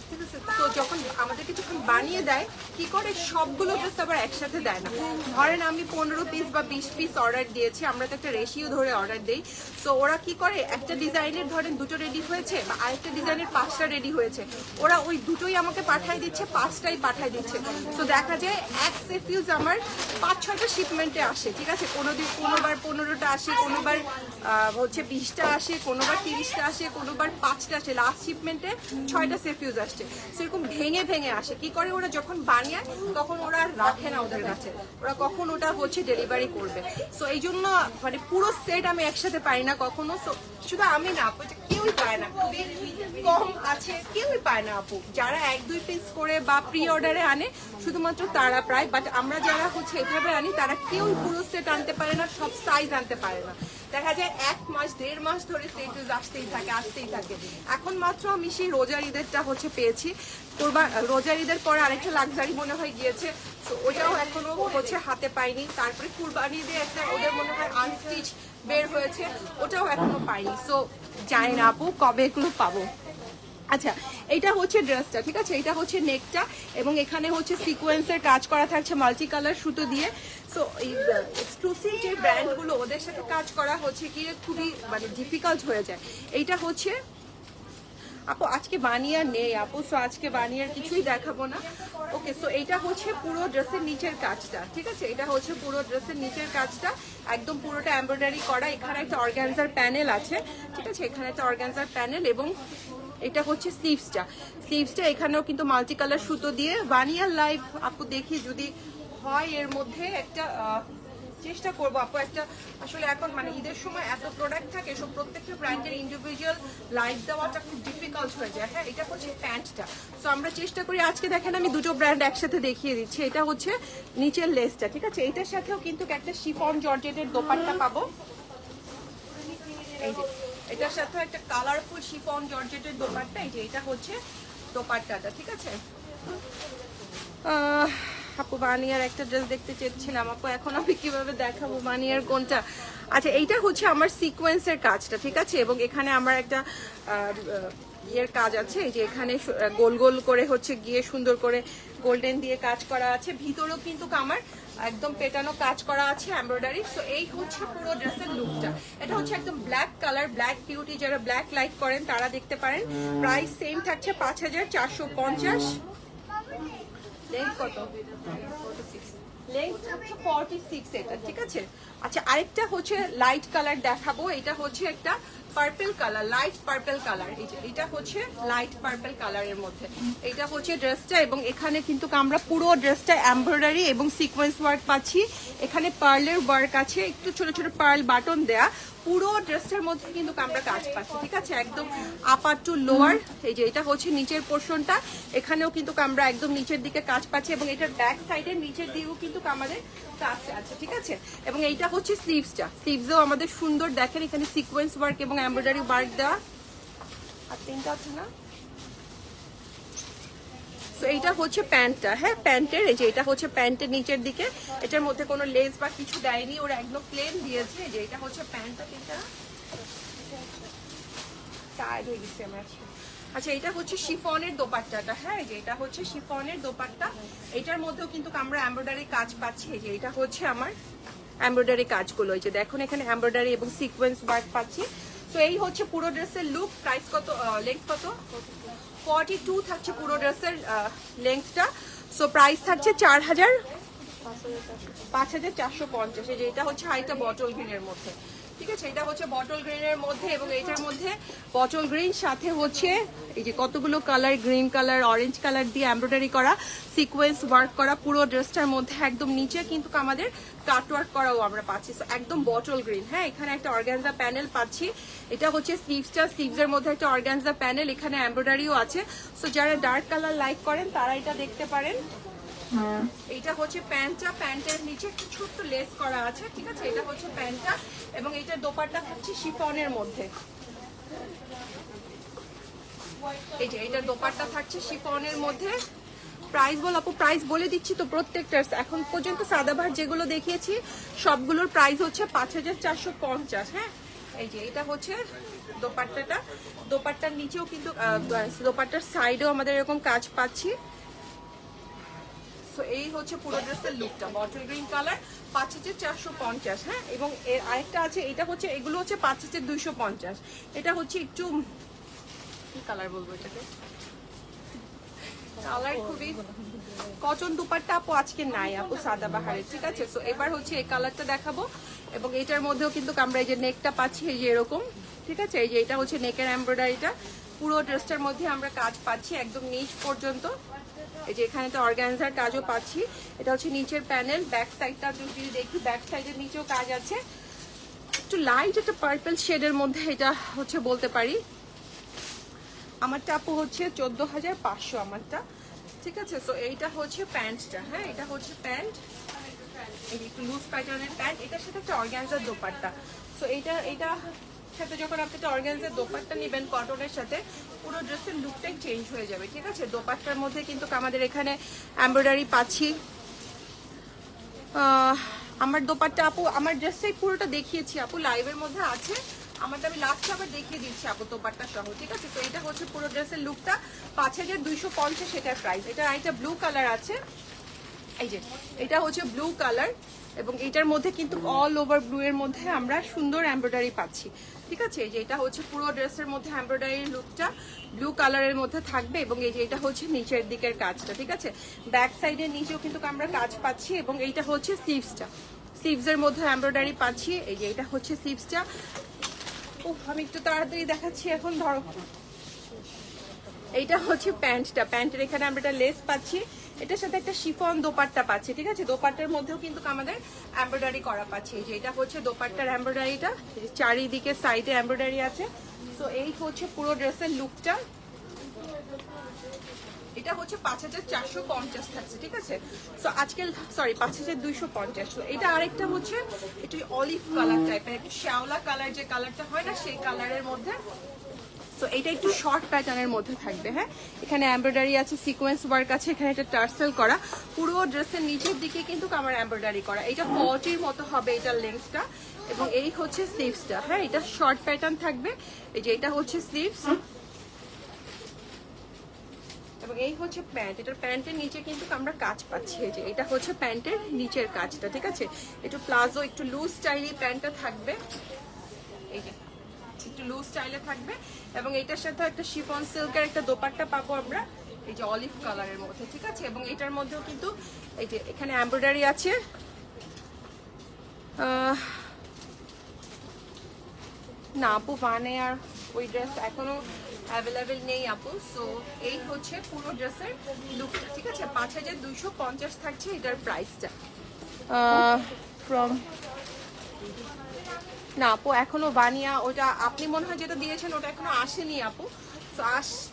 S1: ঠিক আছে। তো যখন আমাদেরকে যখন বানিয়ে দেয়, কি করে সবগুলো ড্রেস আবার একসাথে দেয় না। ধরেন আমি 15 পিস বা 20 পিস অর্ডার দিয়েছি, আমরা তো একটা রেশিও ধরে অর্ডার দিই। তো ওরা কি করে, একটা ডিজাইনের ধরেন দুটো রেডি হয়েছে, বা আরেকটা ডিজাইনের 5টা রেডি হয়েছে, ওরা ওই দুটোই আমাকে পাঠায় দিচ্ছে, 5টাই পাঠায় দিচ্ছে। তো দেখা যায় এক সেফিউজ আমার 5-6টা শিপমেন্টে আসে, ঠিক আছে। কোনোবার 15টা আসে, কোনোবার হচ্ছে 20টা আসে, কোনোবার 30টা আসে, কোনোবার 5টা আসে, লাস্ট শিপমেন্টে 6টা সেফিউজ আসছে। সেরকম ভেঙে ভেঙে আসে। কি করে ওরা যখন বানিয়ে, তখন ওরা আর রাখে না ওদের কাছে, ওরা কখন ওটা হচ্ছে ডেলিভারি করবে। সো এই জন্য মানে পুরো সেট আমি একসাথে পাই না কখনো। সো শুধু আমি না আপু, কেউই পায় না, খুবই কম আছে, কেউই পায় না আপু, যারা 1-2 পিস করে বা প্রি অর্ডারে আনে শুধুমাত্র তারা প্রায়। বাট আমরা যারা হচ্ছে এভাবে আনি, তারা কেউই পুরো সেট আনতে পারে না, সব সাইজ আনতে পারে না। দেখা যায় 1 মাস 1.5 মাস ধরে সেল ড্রেস আসতেই থাকে। এখন মাত্র আমি সেই রোজার ঈদেরটা হচ্ছে পেয়েছি। রোজার ঈদের পরে আরেকটা লাক্সারি মনে হয় গিয়েছে, তো ওটাও এখনো হচ্ছে হাতে পাইনি। তারপরে কুরবানি ঈদে একটা ওদের মনে হয় আনস্টিচ বের হয়েছে, ওটাও এখনো পাইনি। সো জানি না আপু কবে এগুলো পাবো। আচ্ছা, এটা হচ্ছে ড্রেসটা, ঠিক আছে, এটা হচ্ছে নেকটা এবং এখানে হচ্ছে সিকোয়েন্সের কাজ করা থাকছে মাল্টি কালার সুতো দিয়ে। সো এই এক্সক্লুসিভ যে ব্র্যান্ডগুলো ওদের সাথে কাজ করা হচ্ছে কি খুবই মানে ডিফিকাল্ট হয়ে যায়। এইটা হচ্ছে আপু আজকে বানিয়ার নেই আপু, সো আজকে বানিয়ার কিছুই দেখাবো না। ওকে, সো এইটা হচ্ছে পুরো ড্রেসের নিচের কাজটা, ঠিক আছে, এটা হচ্ছে পুরো ড্রেসের নিচের কাজটা একদম পুরোটা এমব্রয়ডারি করা। এখানে একটা অর্গানজার প্যানেল আছে, ঠিক আছে, এখানে একটা অর্গানজার প্যানেল এবং এটা হচ্ছে স্লিভসটা এখানেও কিন্তু মাল্টি কালার সুতো দিয়ে বানিয়ার লাইভ আপু দেখি যদি হয় এর মধ্যে একটা চেষ্টা করবো আপু একটা। আসলে এখন মানে ঈদের সময় এত প্রোডাক্ট থাকে, সব প্রত্যেকটা ব্র্যান্ডের ইন্ডিভিজুয়াল লাইভ দেওয়াটা খুব ডিফিকাল্ট হয়ে যায়। হ্যাঁ, এটা হচ্ছে প্যান্টটা। সো আমরা চেষ্টা করি আজকে দেখেন আমি দুটো ব্র্যান্ড একসাথে দেখিয়ে দিচ্ছি। এটা হচ্ছে নিচের লেসটা, ঠিক আছে, এটার সাথেও কিন্তু একটা শিফন জর্জেটের দোপাট্টা পাবো। এই যে এটার সাথে একটা কালারফুল শিফন জর্জেটের দোপাট্টা, এই যে এটা হচ্ছে দোপাট্টাটা, ঠিক আছে। আপু বানিয়ার একটা ড্রেস দেখতে চেয়েছিলাম আপু, এখন আমি কিভাবে দেখাবো বানিয়ার কোনটা? আচ্ছা, এইটা হচ্ছে আমার সিকোয়েন্সের কাজটা, ঠিক আছে, এবং এখানে আমার একটা ইয়ের কাজ আছে, এই যে এখানে গোল গোল করে হচ্ছে গিয়ে সুন্দর করে গোল্ডেন দিয়ে কাজ করা আছে। ভিতরেও কিন্তু আমার একদম পেটানো কাজ করা আছে এমব্রয়ডারি। সো এই হচ্ছে পুরো ড্রেসের লুকটা। এটা হচ্ছে একদম ব্ল্যাক কালার, ব্ল্যাক বিউটি, যারা ব্ল্যাক লাইক করেন তারা দেখতে পারেন। প্রাইস সেম থাকছে 5450। লেন্থ কত? 46 লেন্থ হচ্ছে 46 এটা, ঠিক আছে। আচ্ছা, আরেকটা হচ্ছে লাইট কালার দেখাবো। এটা হচ্ছে একটা purple colour, light purple colour. এই যে এটা হচ্ছে লাইট পার্পল কালারের মধ্যে এটা হচ্ছে ড্রেসটা এবং এখানে কিন্তু আমরা পুরো ড্রেসটা এমব্রয়ডারি এবং সিকোয়েন্স ওয়ার্ক পাচ্ছি। এখানে পার্লের ওয়ার্ক আছে, একটু ছোট ছোট পার্ল বাটন দেয়া। পুরো ড্রেসটার মধ্যে কিন্তু আমরা কাজ পাচ্ছি, ঠিক আছে, একদম আপার টু লোয়ার। এই যে এটা হচ্ছে নিচের পোর্শনটা, এখানেও কিন্তু আমরা একদম নিচের দিকে কাজ পাচ্ছি এবং এটার ব্যাক সাইডের নিচের দিকেও কিন্তু আমাদের কাজ আছে, ঠিক আছে। এবং এইটা হচ্ছে স্লিভসও আমাদের সুন্দর, দেখেন এখানে সিকোয়েন্স ওয়ার্ক এবং এমব্রয়ডারি ওয়ার্ক দেওয়া। আর তিনটা আছে না? তো এইটা হচ্ছে প্যান্টটা, হ্যাঁ প্যান্টের, এই যে এটা হচ্ছে প্যান্টের নিচের দিকে, এটার মধ্যে কোনো লেস বা কিছু দেয়নি, ওরা একদম প্লেন দিয়েছে। যে এটা হচ্ছে প্যান্টটা, তিনটা টায়ার্ড হয়ে গেছে আমরা। আচ্ছা, এটা হচ্ছে শিফনের দোপাট্টাটা, হ্যাঁ যে এটা হচ্ছে শিফনের দোপাট্টা। এটার মধ্যেও কিন্তু আমরা এমব্রয়ডারি কাজ পাচ্ছি। এই যে এটা হচ্ছে আমার এমব্রয়ডারি কাজগুলো, এই যে দেখুন এখানে এমব্রয়ডারি এবং সিকোয়েন্স ওয়ার্ক পাচ্ছি। তো এই হচ্ছে পুরো ড্রেসের লুক। প্রাইস কত, লেন্থ কত? 42 থাকছে পুরো ড্রেসের লেন্থটা। সো প্রাইস থাকছে 5450। এই যে এটা হচ্ছে হাইটা বটল গ্রিনের মধ্যে, ঠিক আছে, এটা হচ্ছে বটল গ্রিনের মধ্যে এবং এটার মধ্যে বটল গ্রিন সাথে হচ্ছে এই যে কতগুলো colour, green colour, orange colour দিয়ে এমব্রয়ডারি করা, সিকোয়েন্স ওয়ার্ক করা পুরো ড্রেসটার মধ্যে। একদম নিচে কিন্তু আমাদের কাট ওয়ার্ক করাও আমরা পাচ্ছি, একদম বটল গ্রিন। হ্যাঁ, এখানে একটা অর্গানজা প্যানেল পাচ্ছি। এটা হচ্ছে স্লিভসটা, স্লিভসের মধ্যে একটা অর্গানজা প্যানেল, এখানে এমব্রয়ডারিও আছে। সো যারা ডার্ক কালার লাইক করেন তারা এটা দেখতে পারেন। এইটা হচ্ছে প্যান্টটা, প্যান্টের নিচে একটু ছোট্ট লেস করা আছে, ঠিক আছে, এটা হচ্ছে প্যান্টটা এবং এটা দোপাট্টা হচ্ছে শিফনের মধ্যে। এই যে এটা দোপাট্টা থাকছে শিফনের মধ্যে। প্রাইস বল আপু, প্রাইস বলে দিচ্ছি তো প্রত্যেকটার। এখন পর্যন্ত সাদাবাহার যেগুলো দেখিয়েছি সবগুলোর প্রাইস হচ্ছে 5450। হ্যাঁ, এই যে এটা হচ্ছে দোপাট্টাটা, দোপাট্টার নিচেও কিন্তু দোপাট্টার সাইডেও আমাদের এরকম কাজ পাচ্ছি। তো এই হচ্ছে পুরো ড্রেসের লুকটা, বটল গ্রিন কালার, 5450। হ্যাঁ, এবং এর আরেকটা আছে, এটা হচ্ছে, এগুলো হচ্ছে 5250। এটা হচ্ছে একটু কি কালার বলবো এটাকে, কালার খুবই কটন দুপাট্টা আপু আজকে নাই আপু সাদাবাহারের, ঠিক আছে। সো এবার হচ্ছে এই কালারটা দেখাবো এবং এটার মধ্যেও কিন্তু আমরা এই যে নেকটা পাচ্ছি এই যে এরকম, ঠিক আছে। এই যে এটা হচ্ছে নেকের এমব্রয়ডারিটা, পুরো ড্রেসটার মধ্যে আমরা কাজ পাচ্ছি একদম নিচ পর্যন্ত। এই যে এখানে তো অর্গানজার কাজও পাচ্ছি। এটা হচ্ছে নিচের প্যানেল, ব্যাক সাইডটা যদি দেখি, ব্যাক সাইডের নিচেও কাজ আছে। একটু লাইট একটা পার্পল শেডের মধ্যে এটা হচ্ছে বলতে পারি। আমারটা আপু হচ্ছে 14500 আমারটা, ঠিক আছে। তো এইটা হচ্ছে প্যান্টটা, হ্যাঁ এটা হচ্ছে প্যান্ট এই একটু লুজ প্যাটার্নের প্যান্ট, এটার সাথে একটা অর্গানজার দোপাট্টা। সো এইটা সাথে যখন আপনি একটা অর্গানজার দোপাট্টা নেবেন কটনের সাথে, পুরো ড্রেসের লুকটাই চেঞ্জ হয়ে যাবে, ঠিক আছে। দোপাট্টার মধ্যে কিন্তু আমাদের এখানে এমব্রয়ডারি পাচ্ছি। আমার দোপাট্টা আপু আমার ড্রেসটাই পুরোটা দেখিয়েছি আপু, লাইভের মধ্যে আছে আমারটা, আমি লাস্টে আবার দেখিয়ে দিচ্ছি আপু দোপাট্টা সহ, ঠিক আছে। তো এটা হচ্ছে পুরো ড্রেসের লুকটা, 5250 এটার প্রাইস। এটা একটা ব্লু কালার আছে, এই যে এটা হচ্ছে ব্লু কালার, এবং এটার মধ্যে কিন্তু অল ওভার ব্লু এর মধ্যে আমরা সুন্দর এমব্রয়ডারি পাচ্ছি, ঠিক আছে। এই যে এটা হচ্ছে পুরো ড্রেসের মধ্যে এমব্রয়ডারির লুকটা ব্লু কালারের মধ্যে থাকবে, এবং এই যে এটা হচ্ছে নিচের দিকের কাজটা, ঠিক আছে। ব্যাক সাইডের নিচেও কিন্তু আমরা কাজ পাচ্ছি, এবং এইটা হচ্ছে স্লিভসটা, স্লিভসের মধ্যে এমব্রয়ডারি পাচ্ছি। এই যে এটা হচ্ছে স্লিভসটা। আমি একটু তাড়াতাড়ি দেখাচ্ছি এখন, ধরো এইটা হচ্ছে প্যান্টটা, প্যান্টের এখানে আমরা একটা লেস পাচ্ছি, এটার সাথে একটা শিফন দোপাট্টা পাচ্ছি, ঠিক আছে। দোপাট্টার মধ্যেও কিন্তু আমাদের এমব্রয়ডারি করা পাচ্ছি। এই যে এটা হচ্ছে দোপাট্টার এমব্রয়ডারিটা, চারিদিকে সাইডে এমব্রয়ডারি আছে। সো এই হচ্ছে পুরো ড্রেসের লুকটা। এটা হচ্ছে 5450 থাকছে, ঠিক আছে। সো আজকে সরি 5250। এটা আরেকটা হচ্ছে একটু অলিভ কালার টাইপের, একটু শ্যাওলা কালার, যে কালারটা হয় না সেই কালারের মধ্যে। সো এটা একটু শর্ট প্যাটার্নের মধ্যে থাকবে, হ্যাঁ। এখানে এমব্রয়ডারি আছে, সিকোয়েন্স ওয়ার্ক আছে, এখানে একটা টার্সেল করা, পুরো ড্রেসের নিচের দিকে কিন্তু আমার এমব্রয়ডারি করা। এটা 40 মতো হবে এটার লেন্থটা, এবং এই হচ্ছে স্লিভসটা, হ্যাঁ। এটা শর্ট প্যাটার্ন থাকবে, এই যে এটা হচ্ছে স্লিভস, এবং এই হচ্ছে প্যান্ট। এটার প্যান্টের নিচে কিন্তু আমরা কাজ পাচ্ছি, এই যে এটা হচ্ছে প্যান্টের নিচের কাজটা, ঠিক আছে। একটু প্লাজো, একটু লুজ স্টাইলি প্যান্টটা থাকবে, এই যে একটু লুজ স্টাইলে থাকবে, এবং এটার সাথে একটা শিফন সিল্কের একটা দোপাট্টা পাবো আমরা, এই যে অলিভ কালারের মধ্যে, ঠিক আছে। এবং এটার মধ্যেও কিন্তু এই যে এখানে এমব্রয়ডারি আছে। না আপু, মানে আর ওই ড্রেস এখনো অ্যাভেলেবেল নেই আপু। সো এই হচ্ছে পুরো ড্রেসের লুকটা, ঠিক আছে। 5250 থাকছে এটার প্রাইসটা। ফ্রম না আপু, এখনো বানিয়া, ওটা আপনি মনে হয় যেটা দিয়েছেন ওটা এখনো আসেনি আপু। তো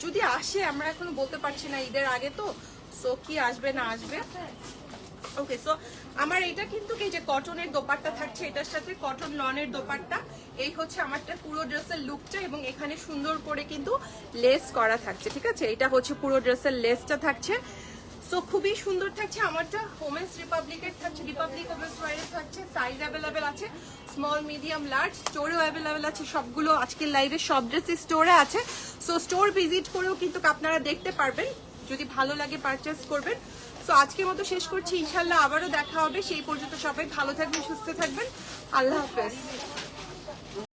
S1: যদি আসে, আমরা এখনো বলতে পারছি না, ঈদের আগে তো। সো কি আসবে না আসবে। ওকে, সো আমার এটা কিন্তু এই যে কটনের দোপাট্টা থাকছে, এটার সাথে কটন লনের দোপাট্টা। এই হচ্ছে আমারটা পুরো ড্রেসের লুকটা, এবং এখানে সুন্দর করে কিন্তু লেস করা থাকছে, ঠিক আছে। এটা হচ্ছে পুরো ড্রেসের লেসটা থাকছে। সো খুবই সুন্দর থাকছে। আমারটা ওমেন্স রিপাবলিকের থাকছে, রিপাবলিক ওমেন্স ওয়্যারের থাকছে। সাইজ অ্যাভেলেবেল আছে, স্মল, মিডিয়াম, লার্জ, স্টোরেও অ্যাভেলেবেল আছে। সবগুলো আজকের লাইভে সব ড্রেসই স্টোরে আছে। সো স্টোর ভিজিট করেও কিন্তু আপনারা দেখতে পারবেন, যদি ভালো লাগে পারচেস করবেন। সো আজকের মতো শেষ করছি, ইনশাল্লাহ আবারও দেখা হবে। সেই পর্যন্ত সবাই ভালো থাকবেন, সুস্থ থাকবেন। আল্লাহ হাফেজ।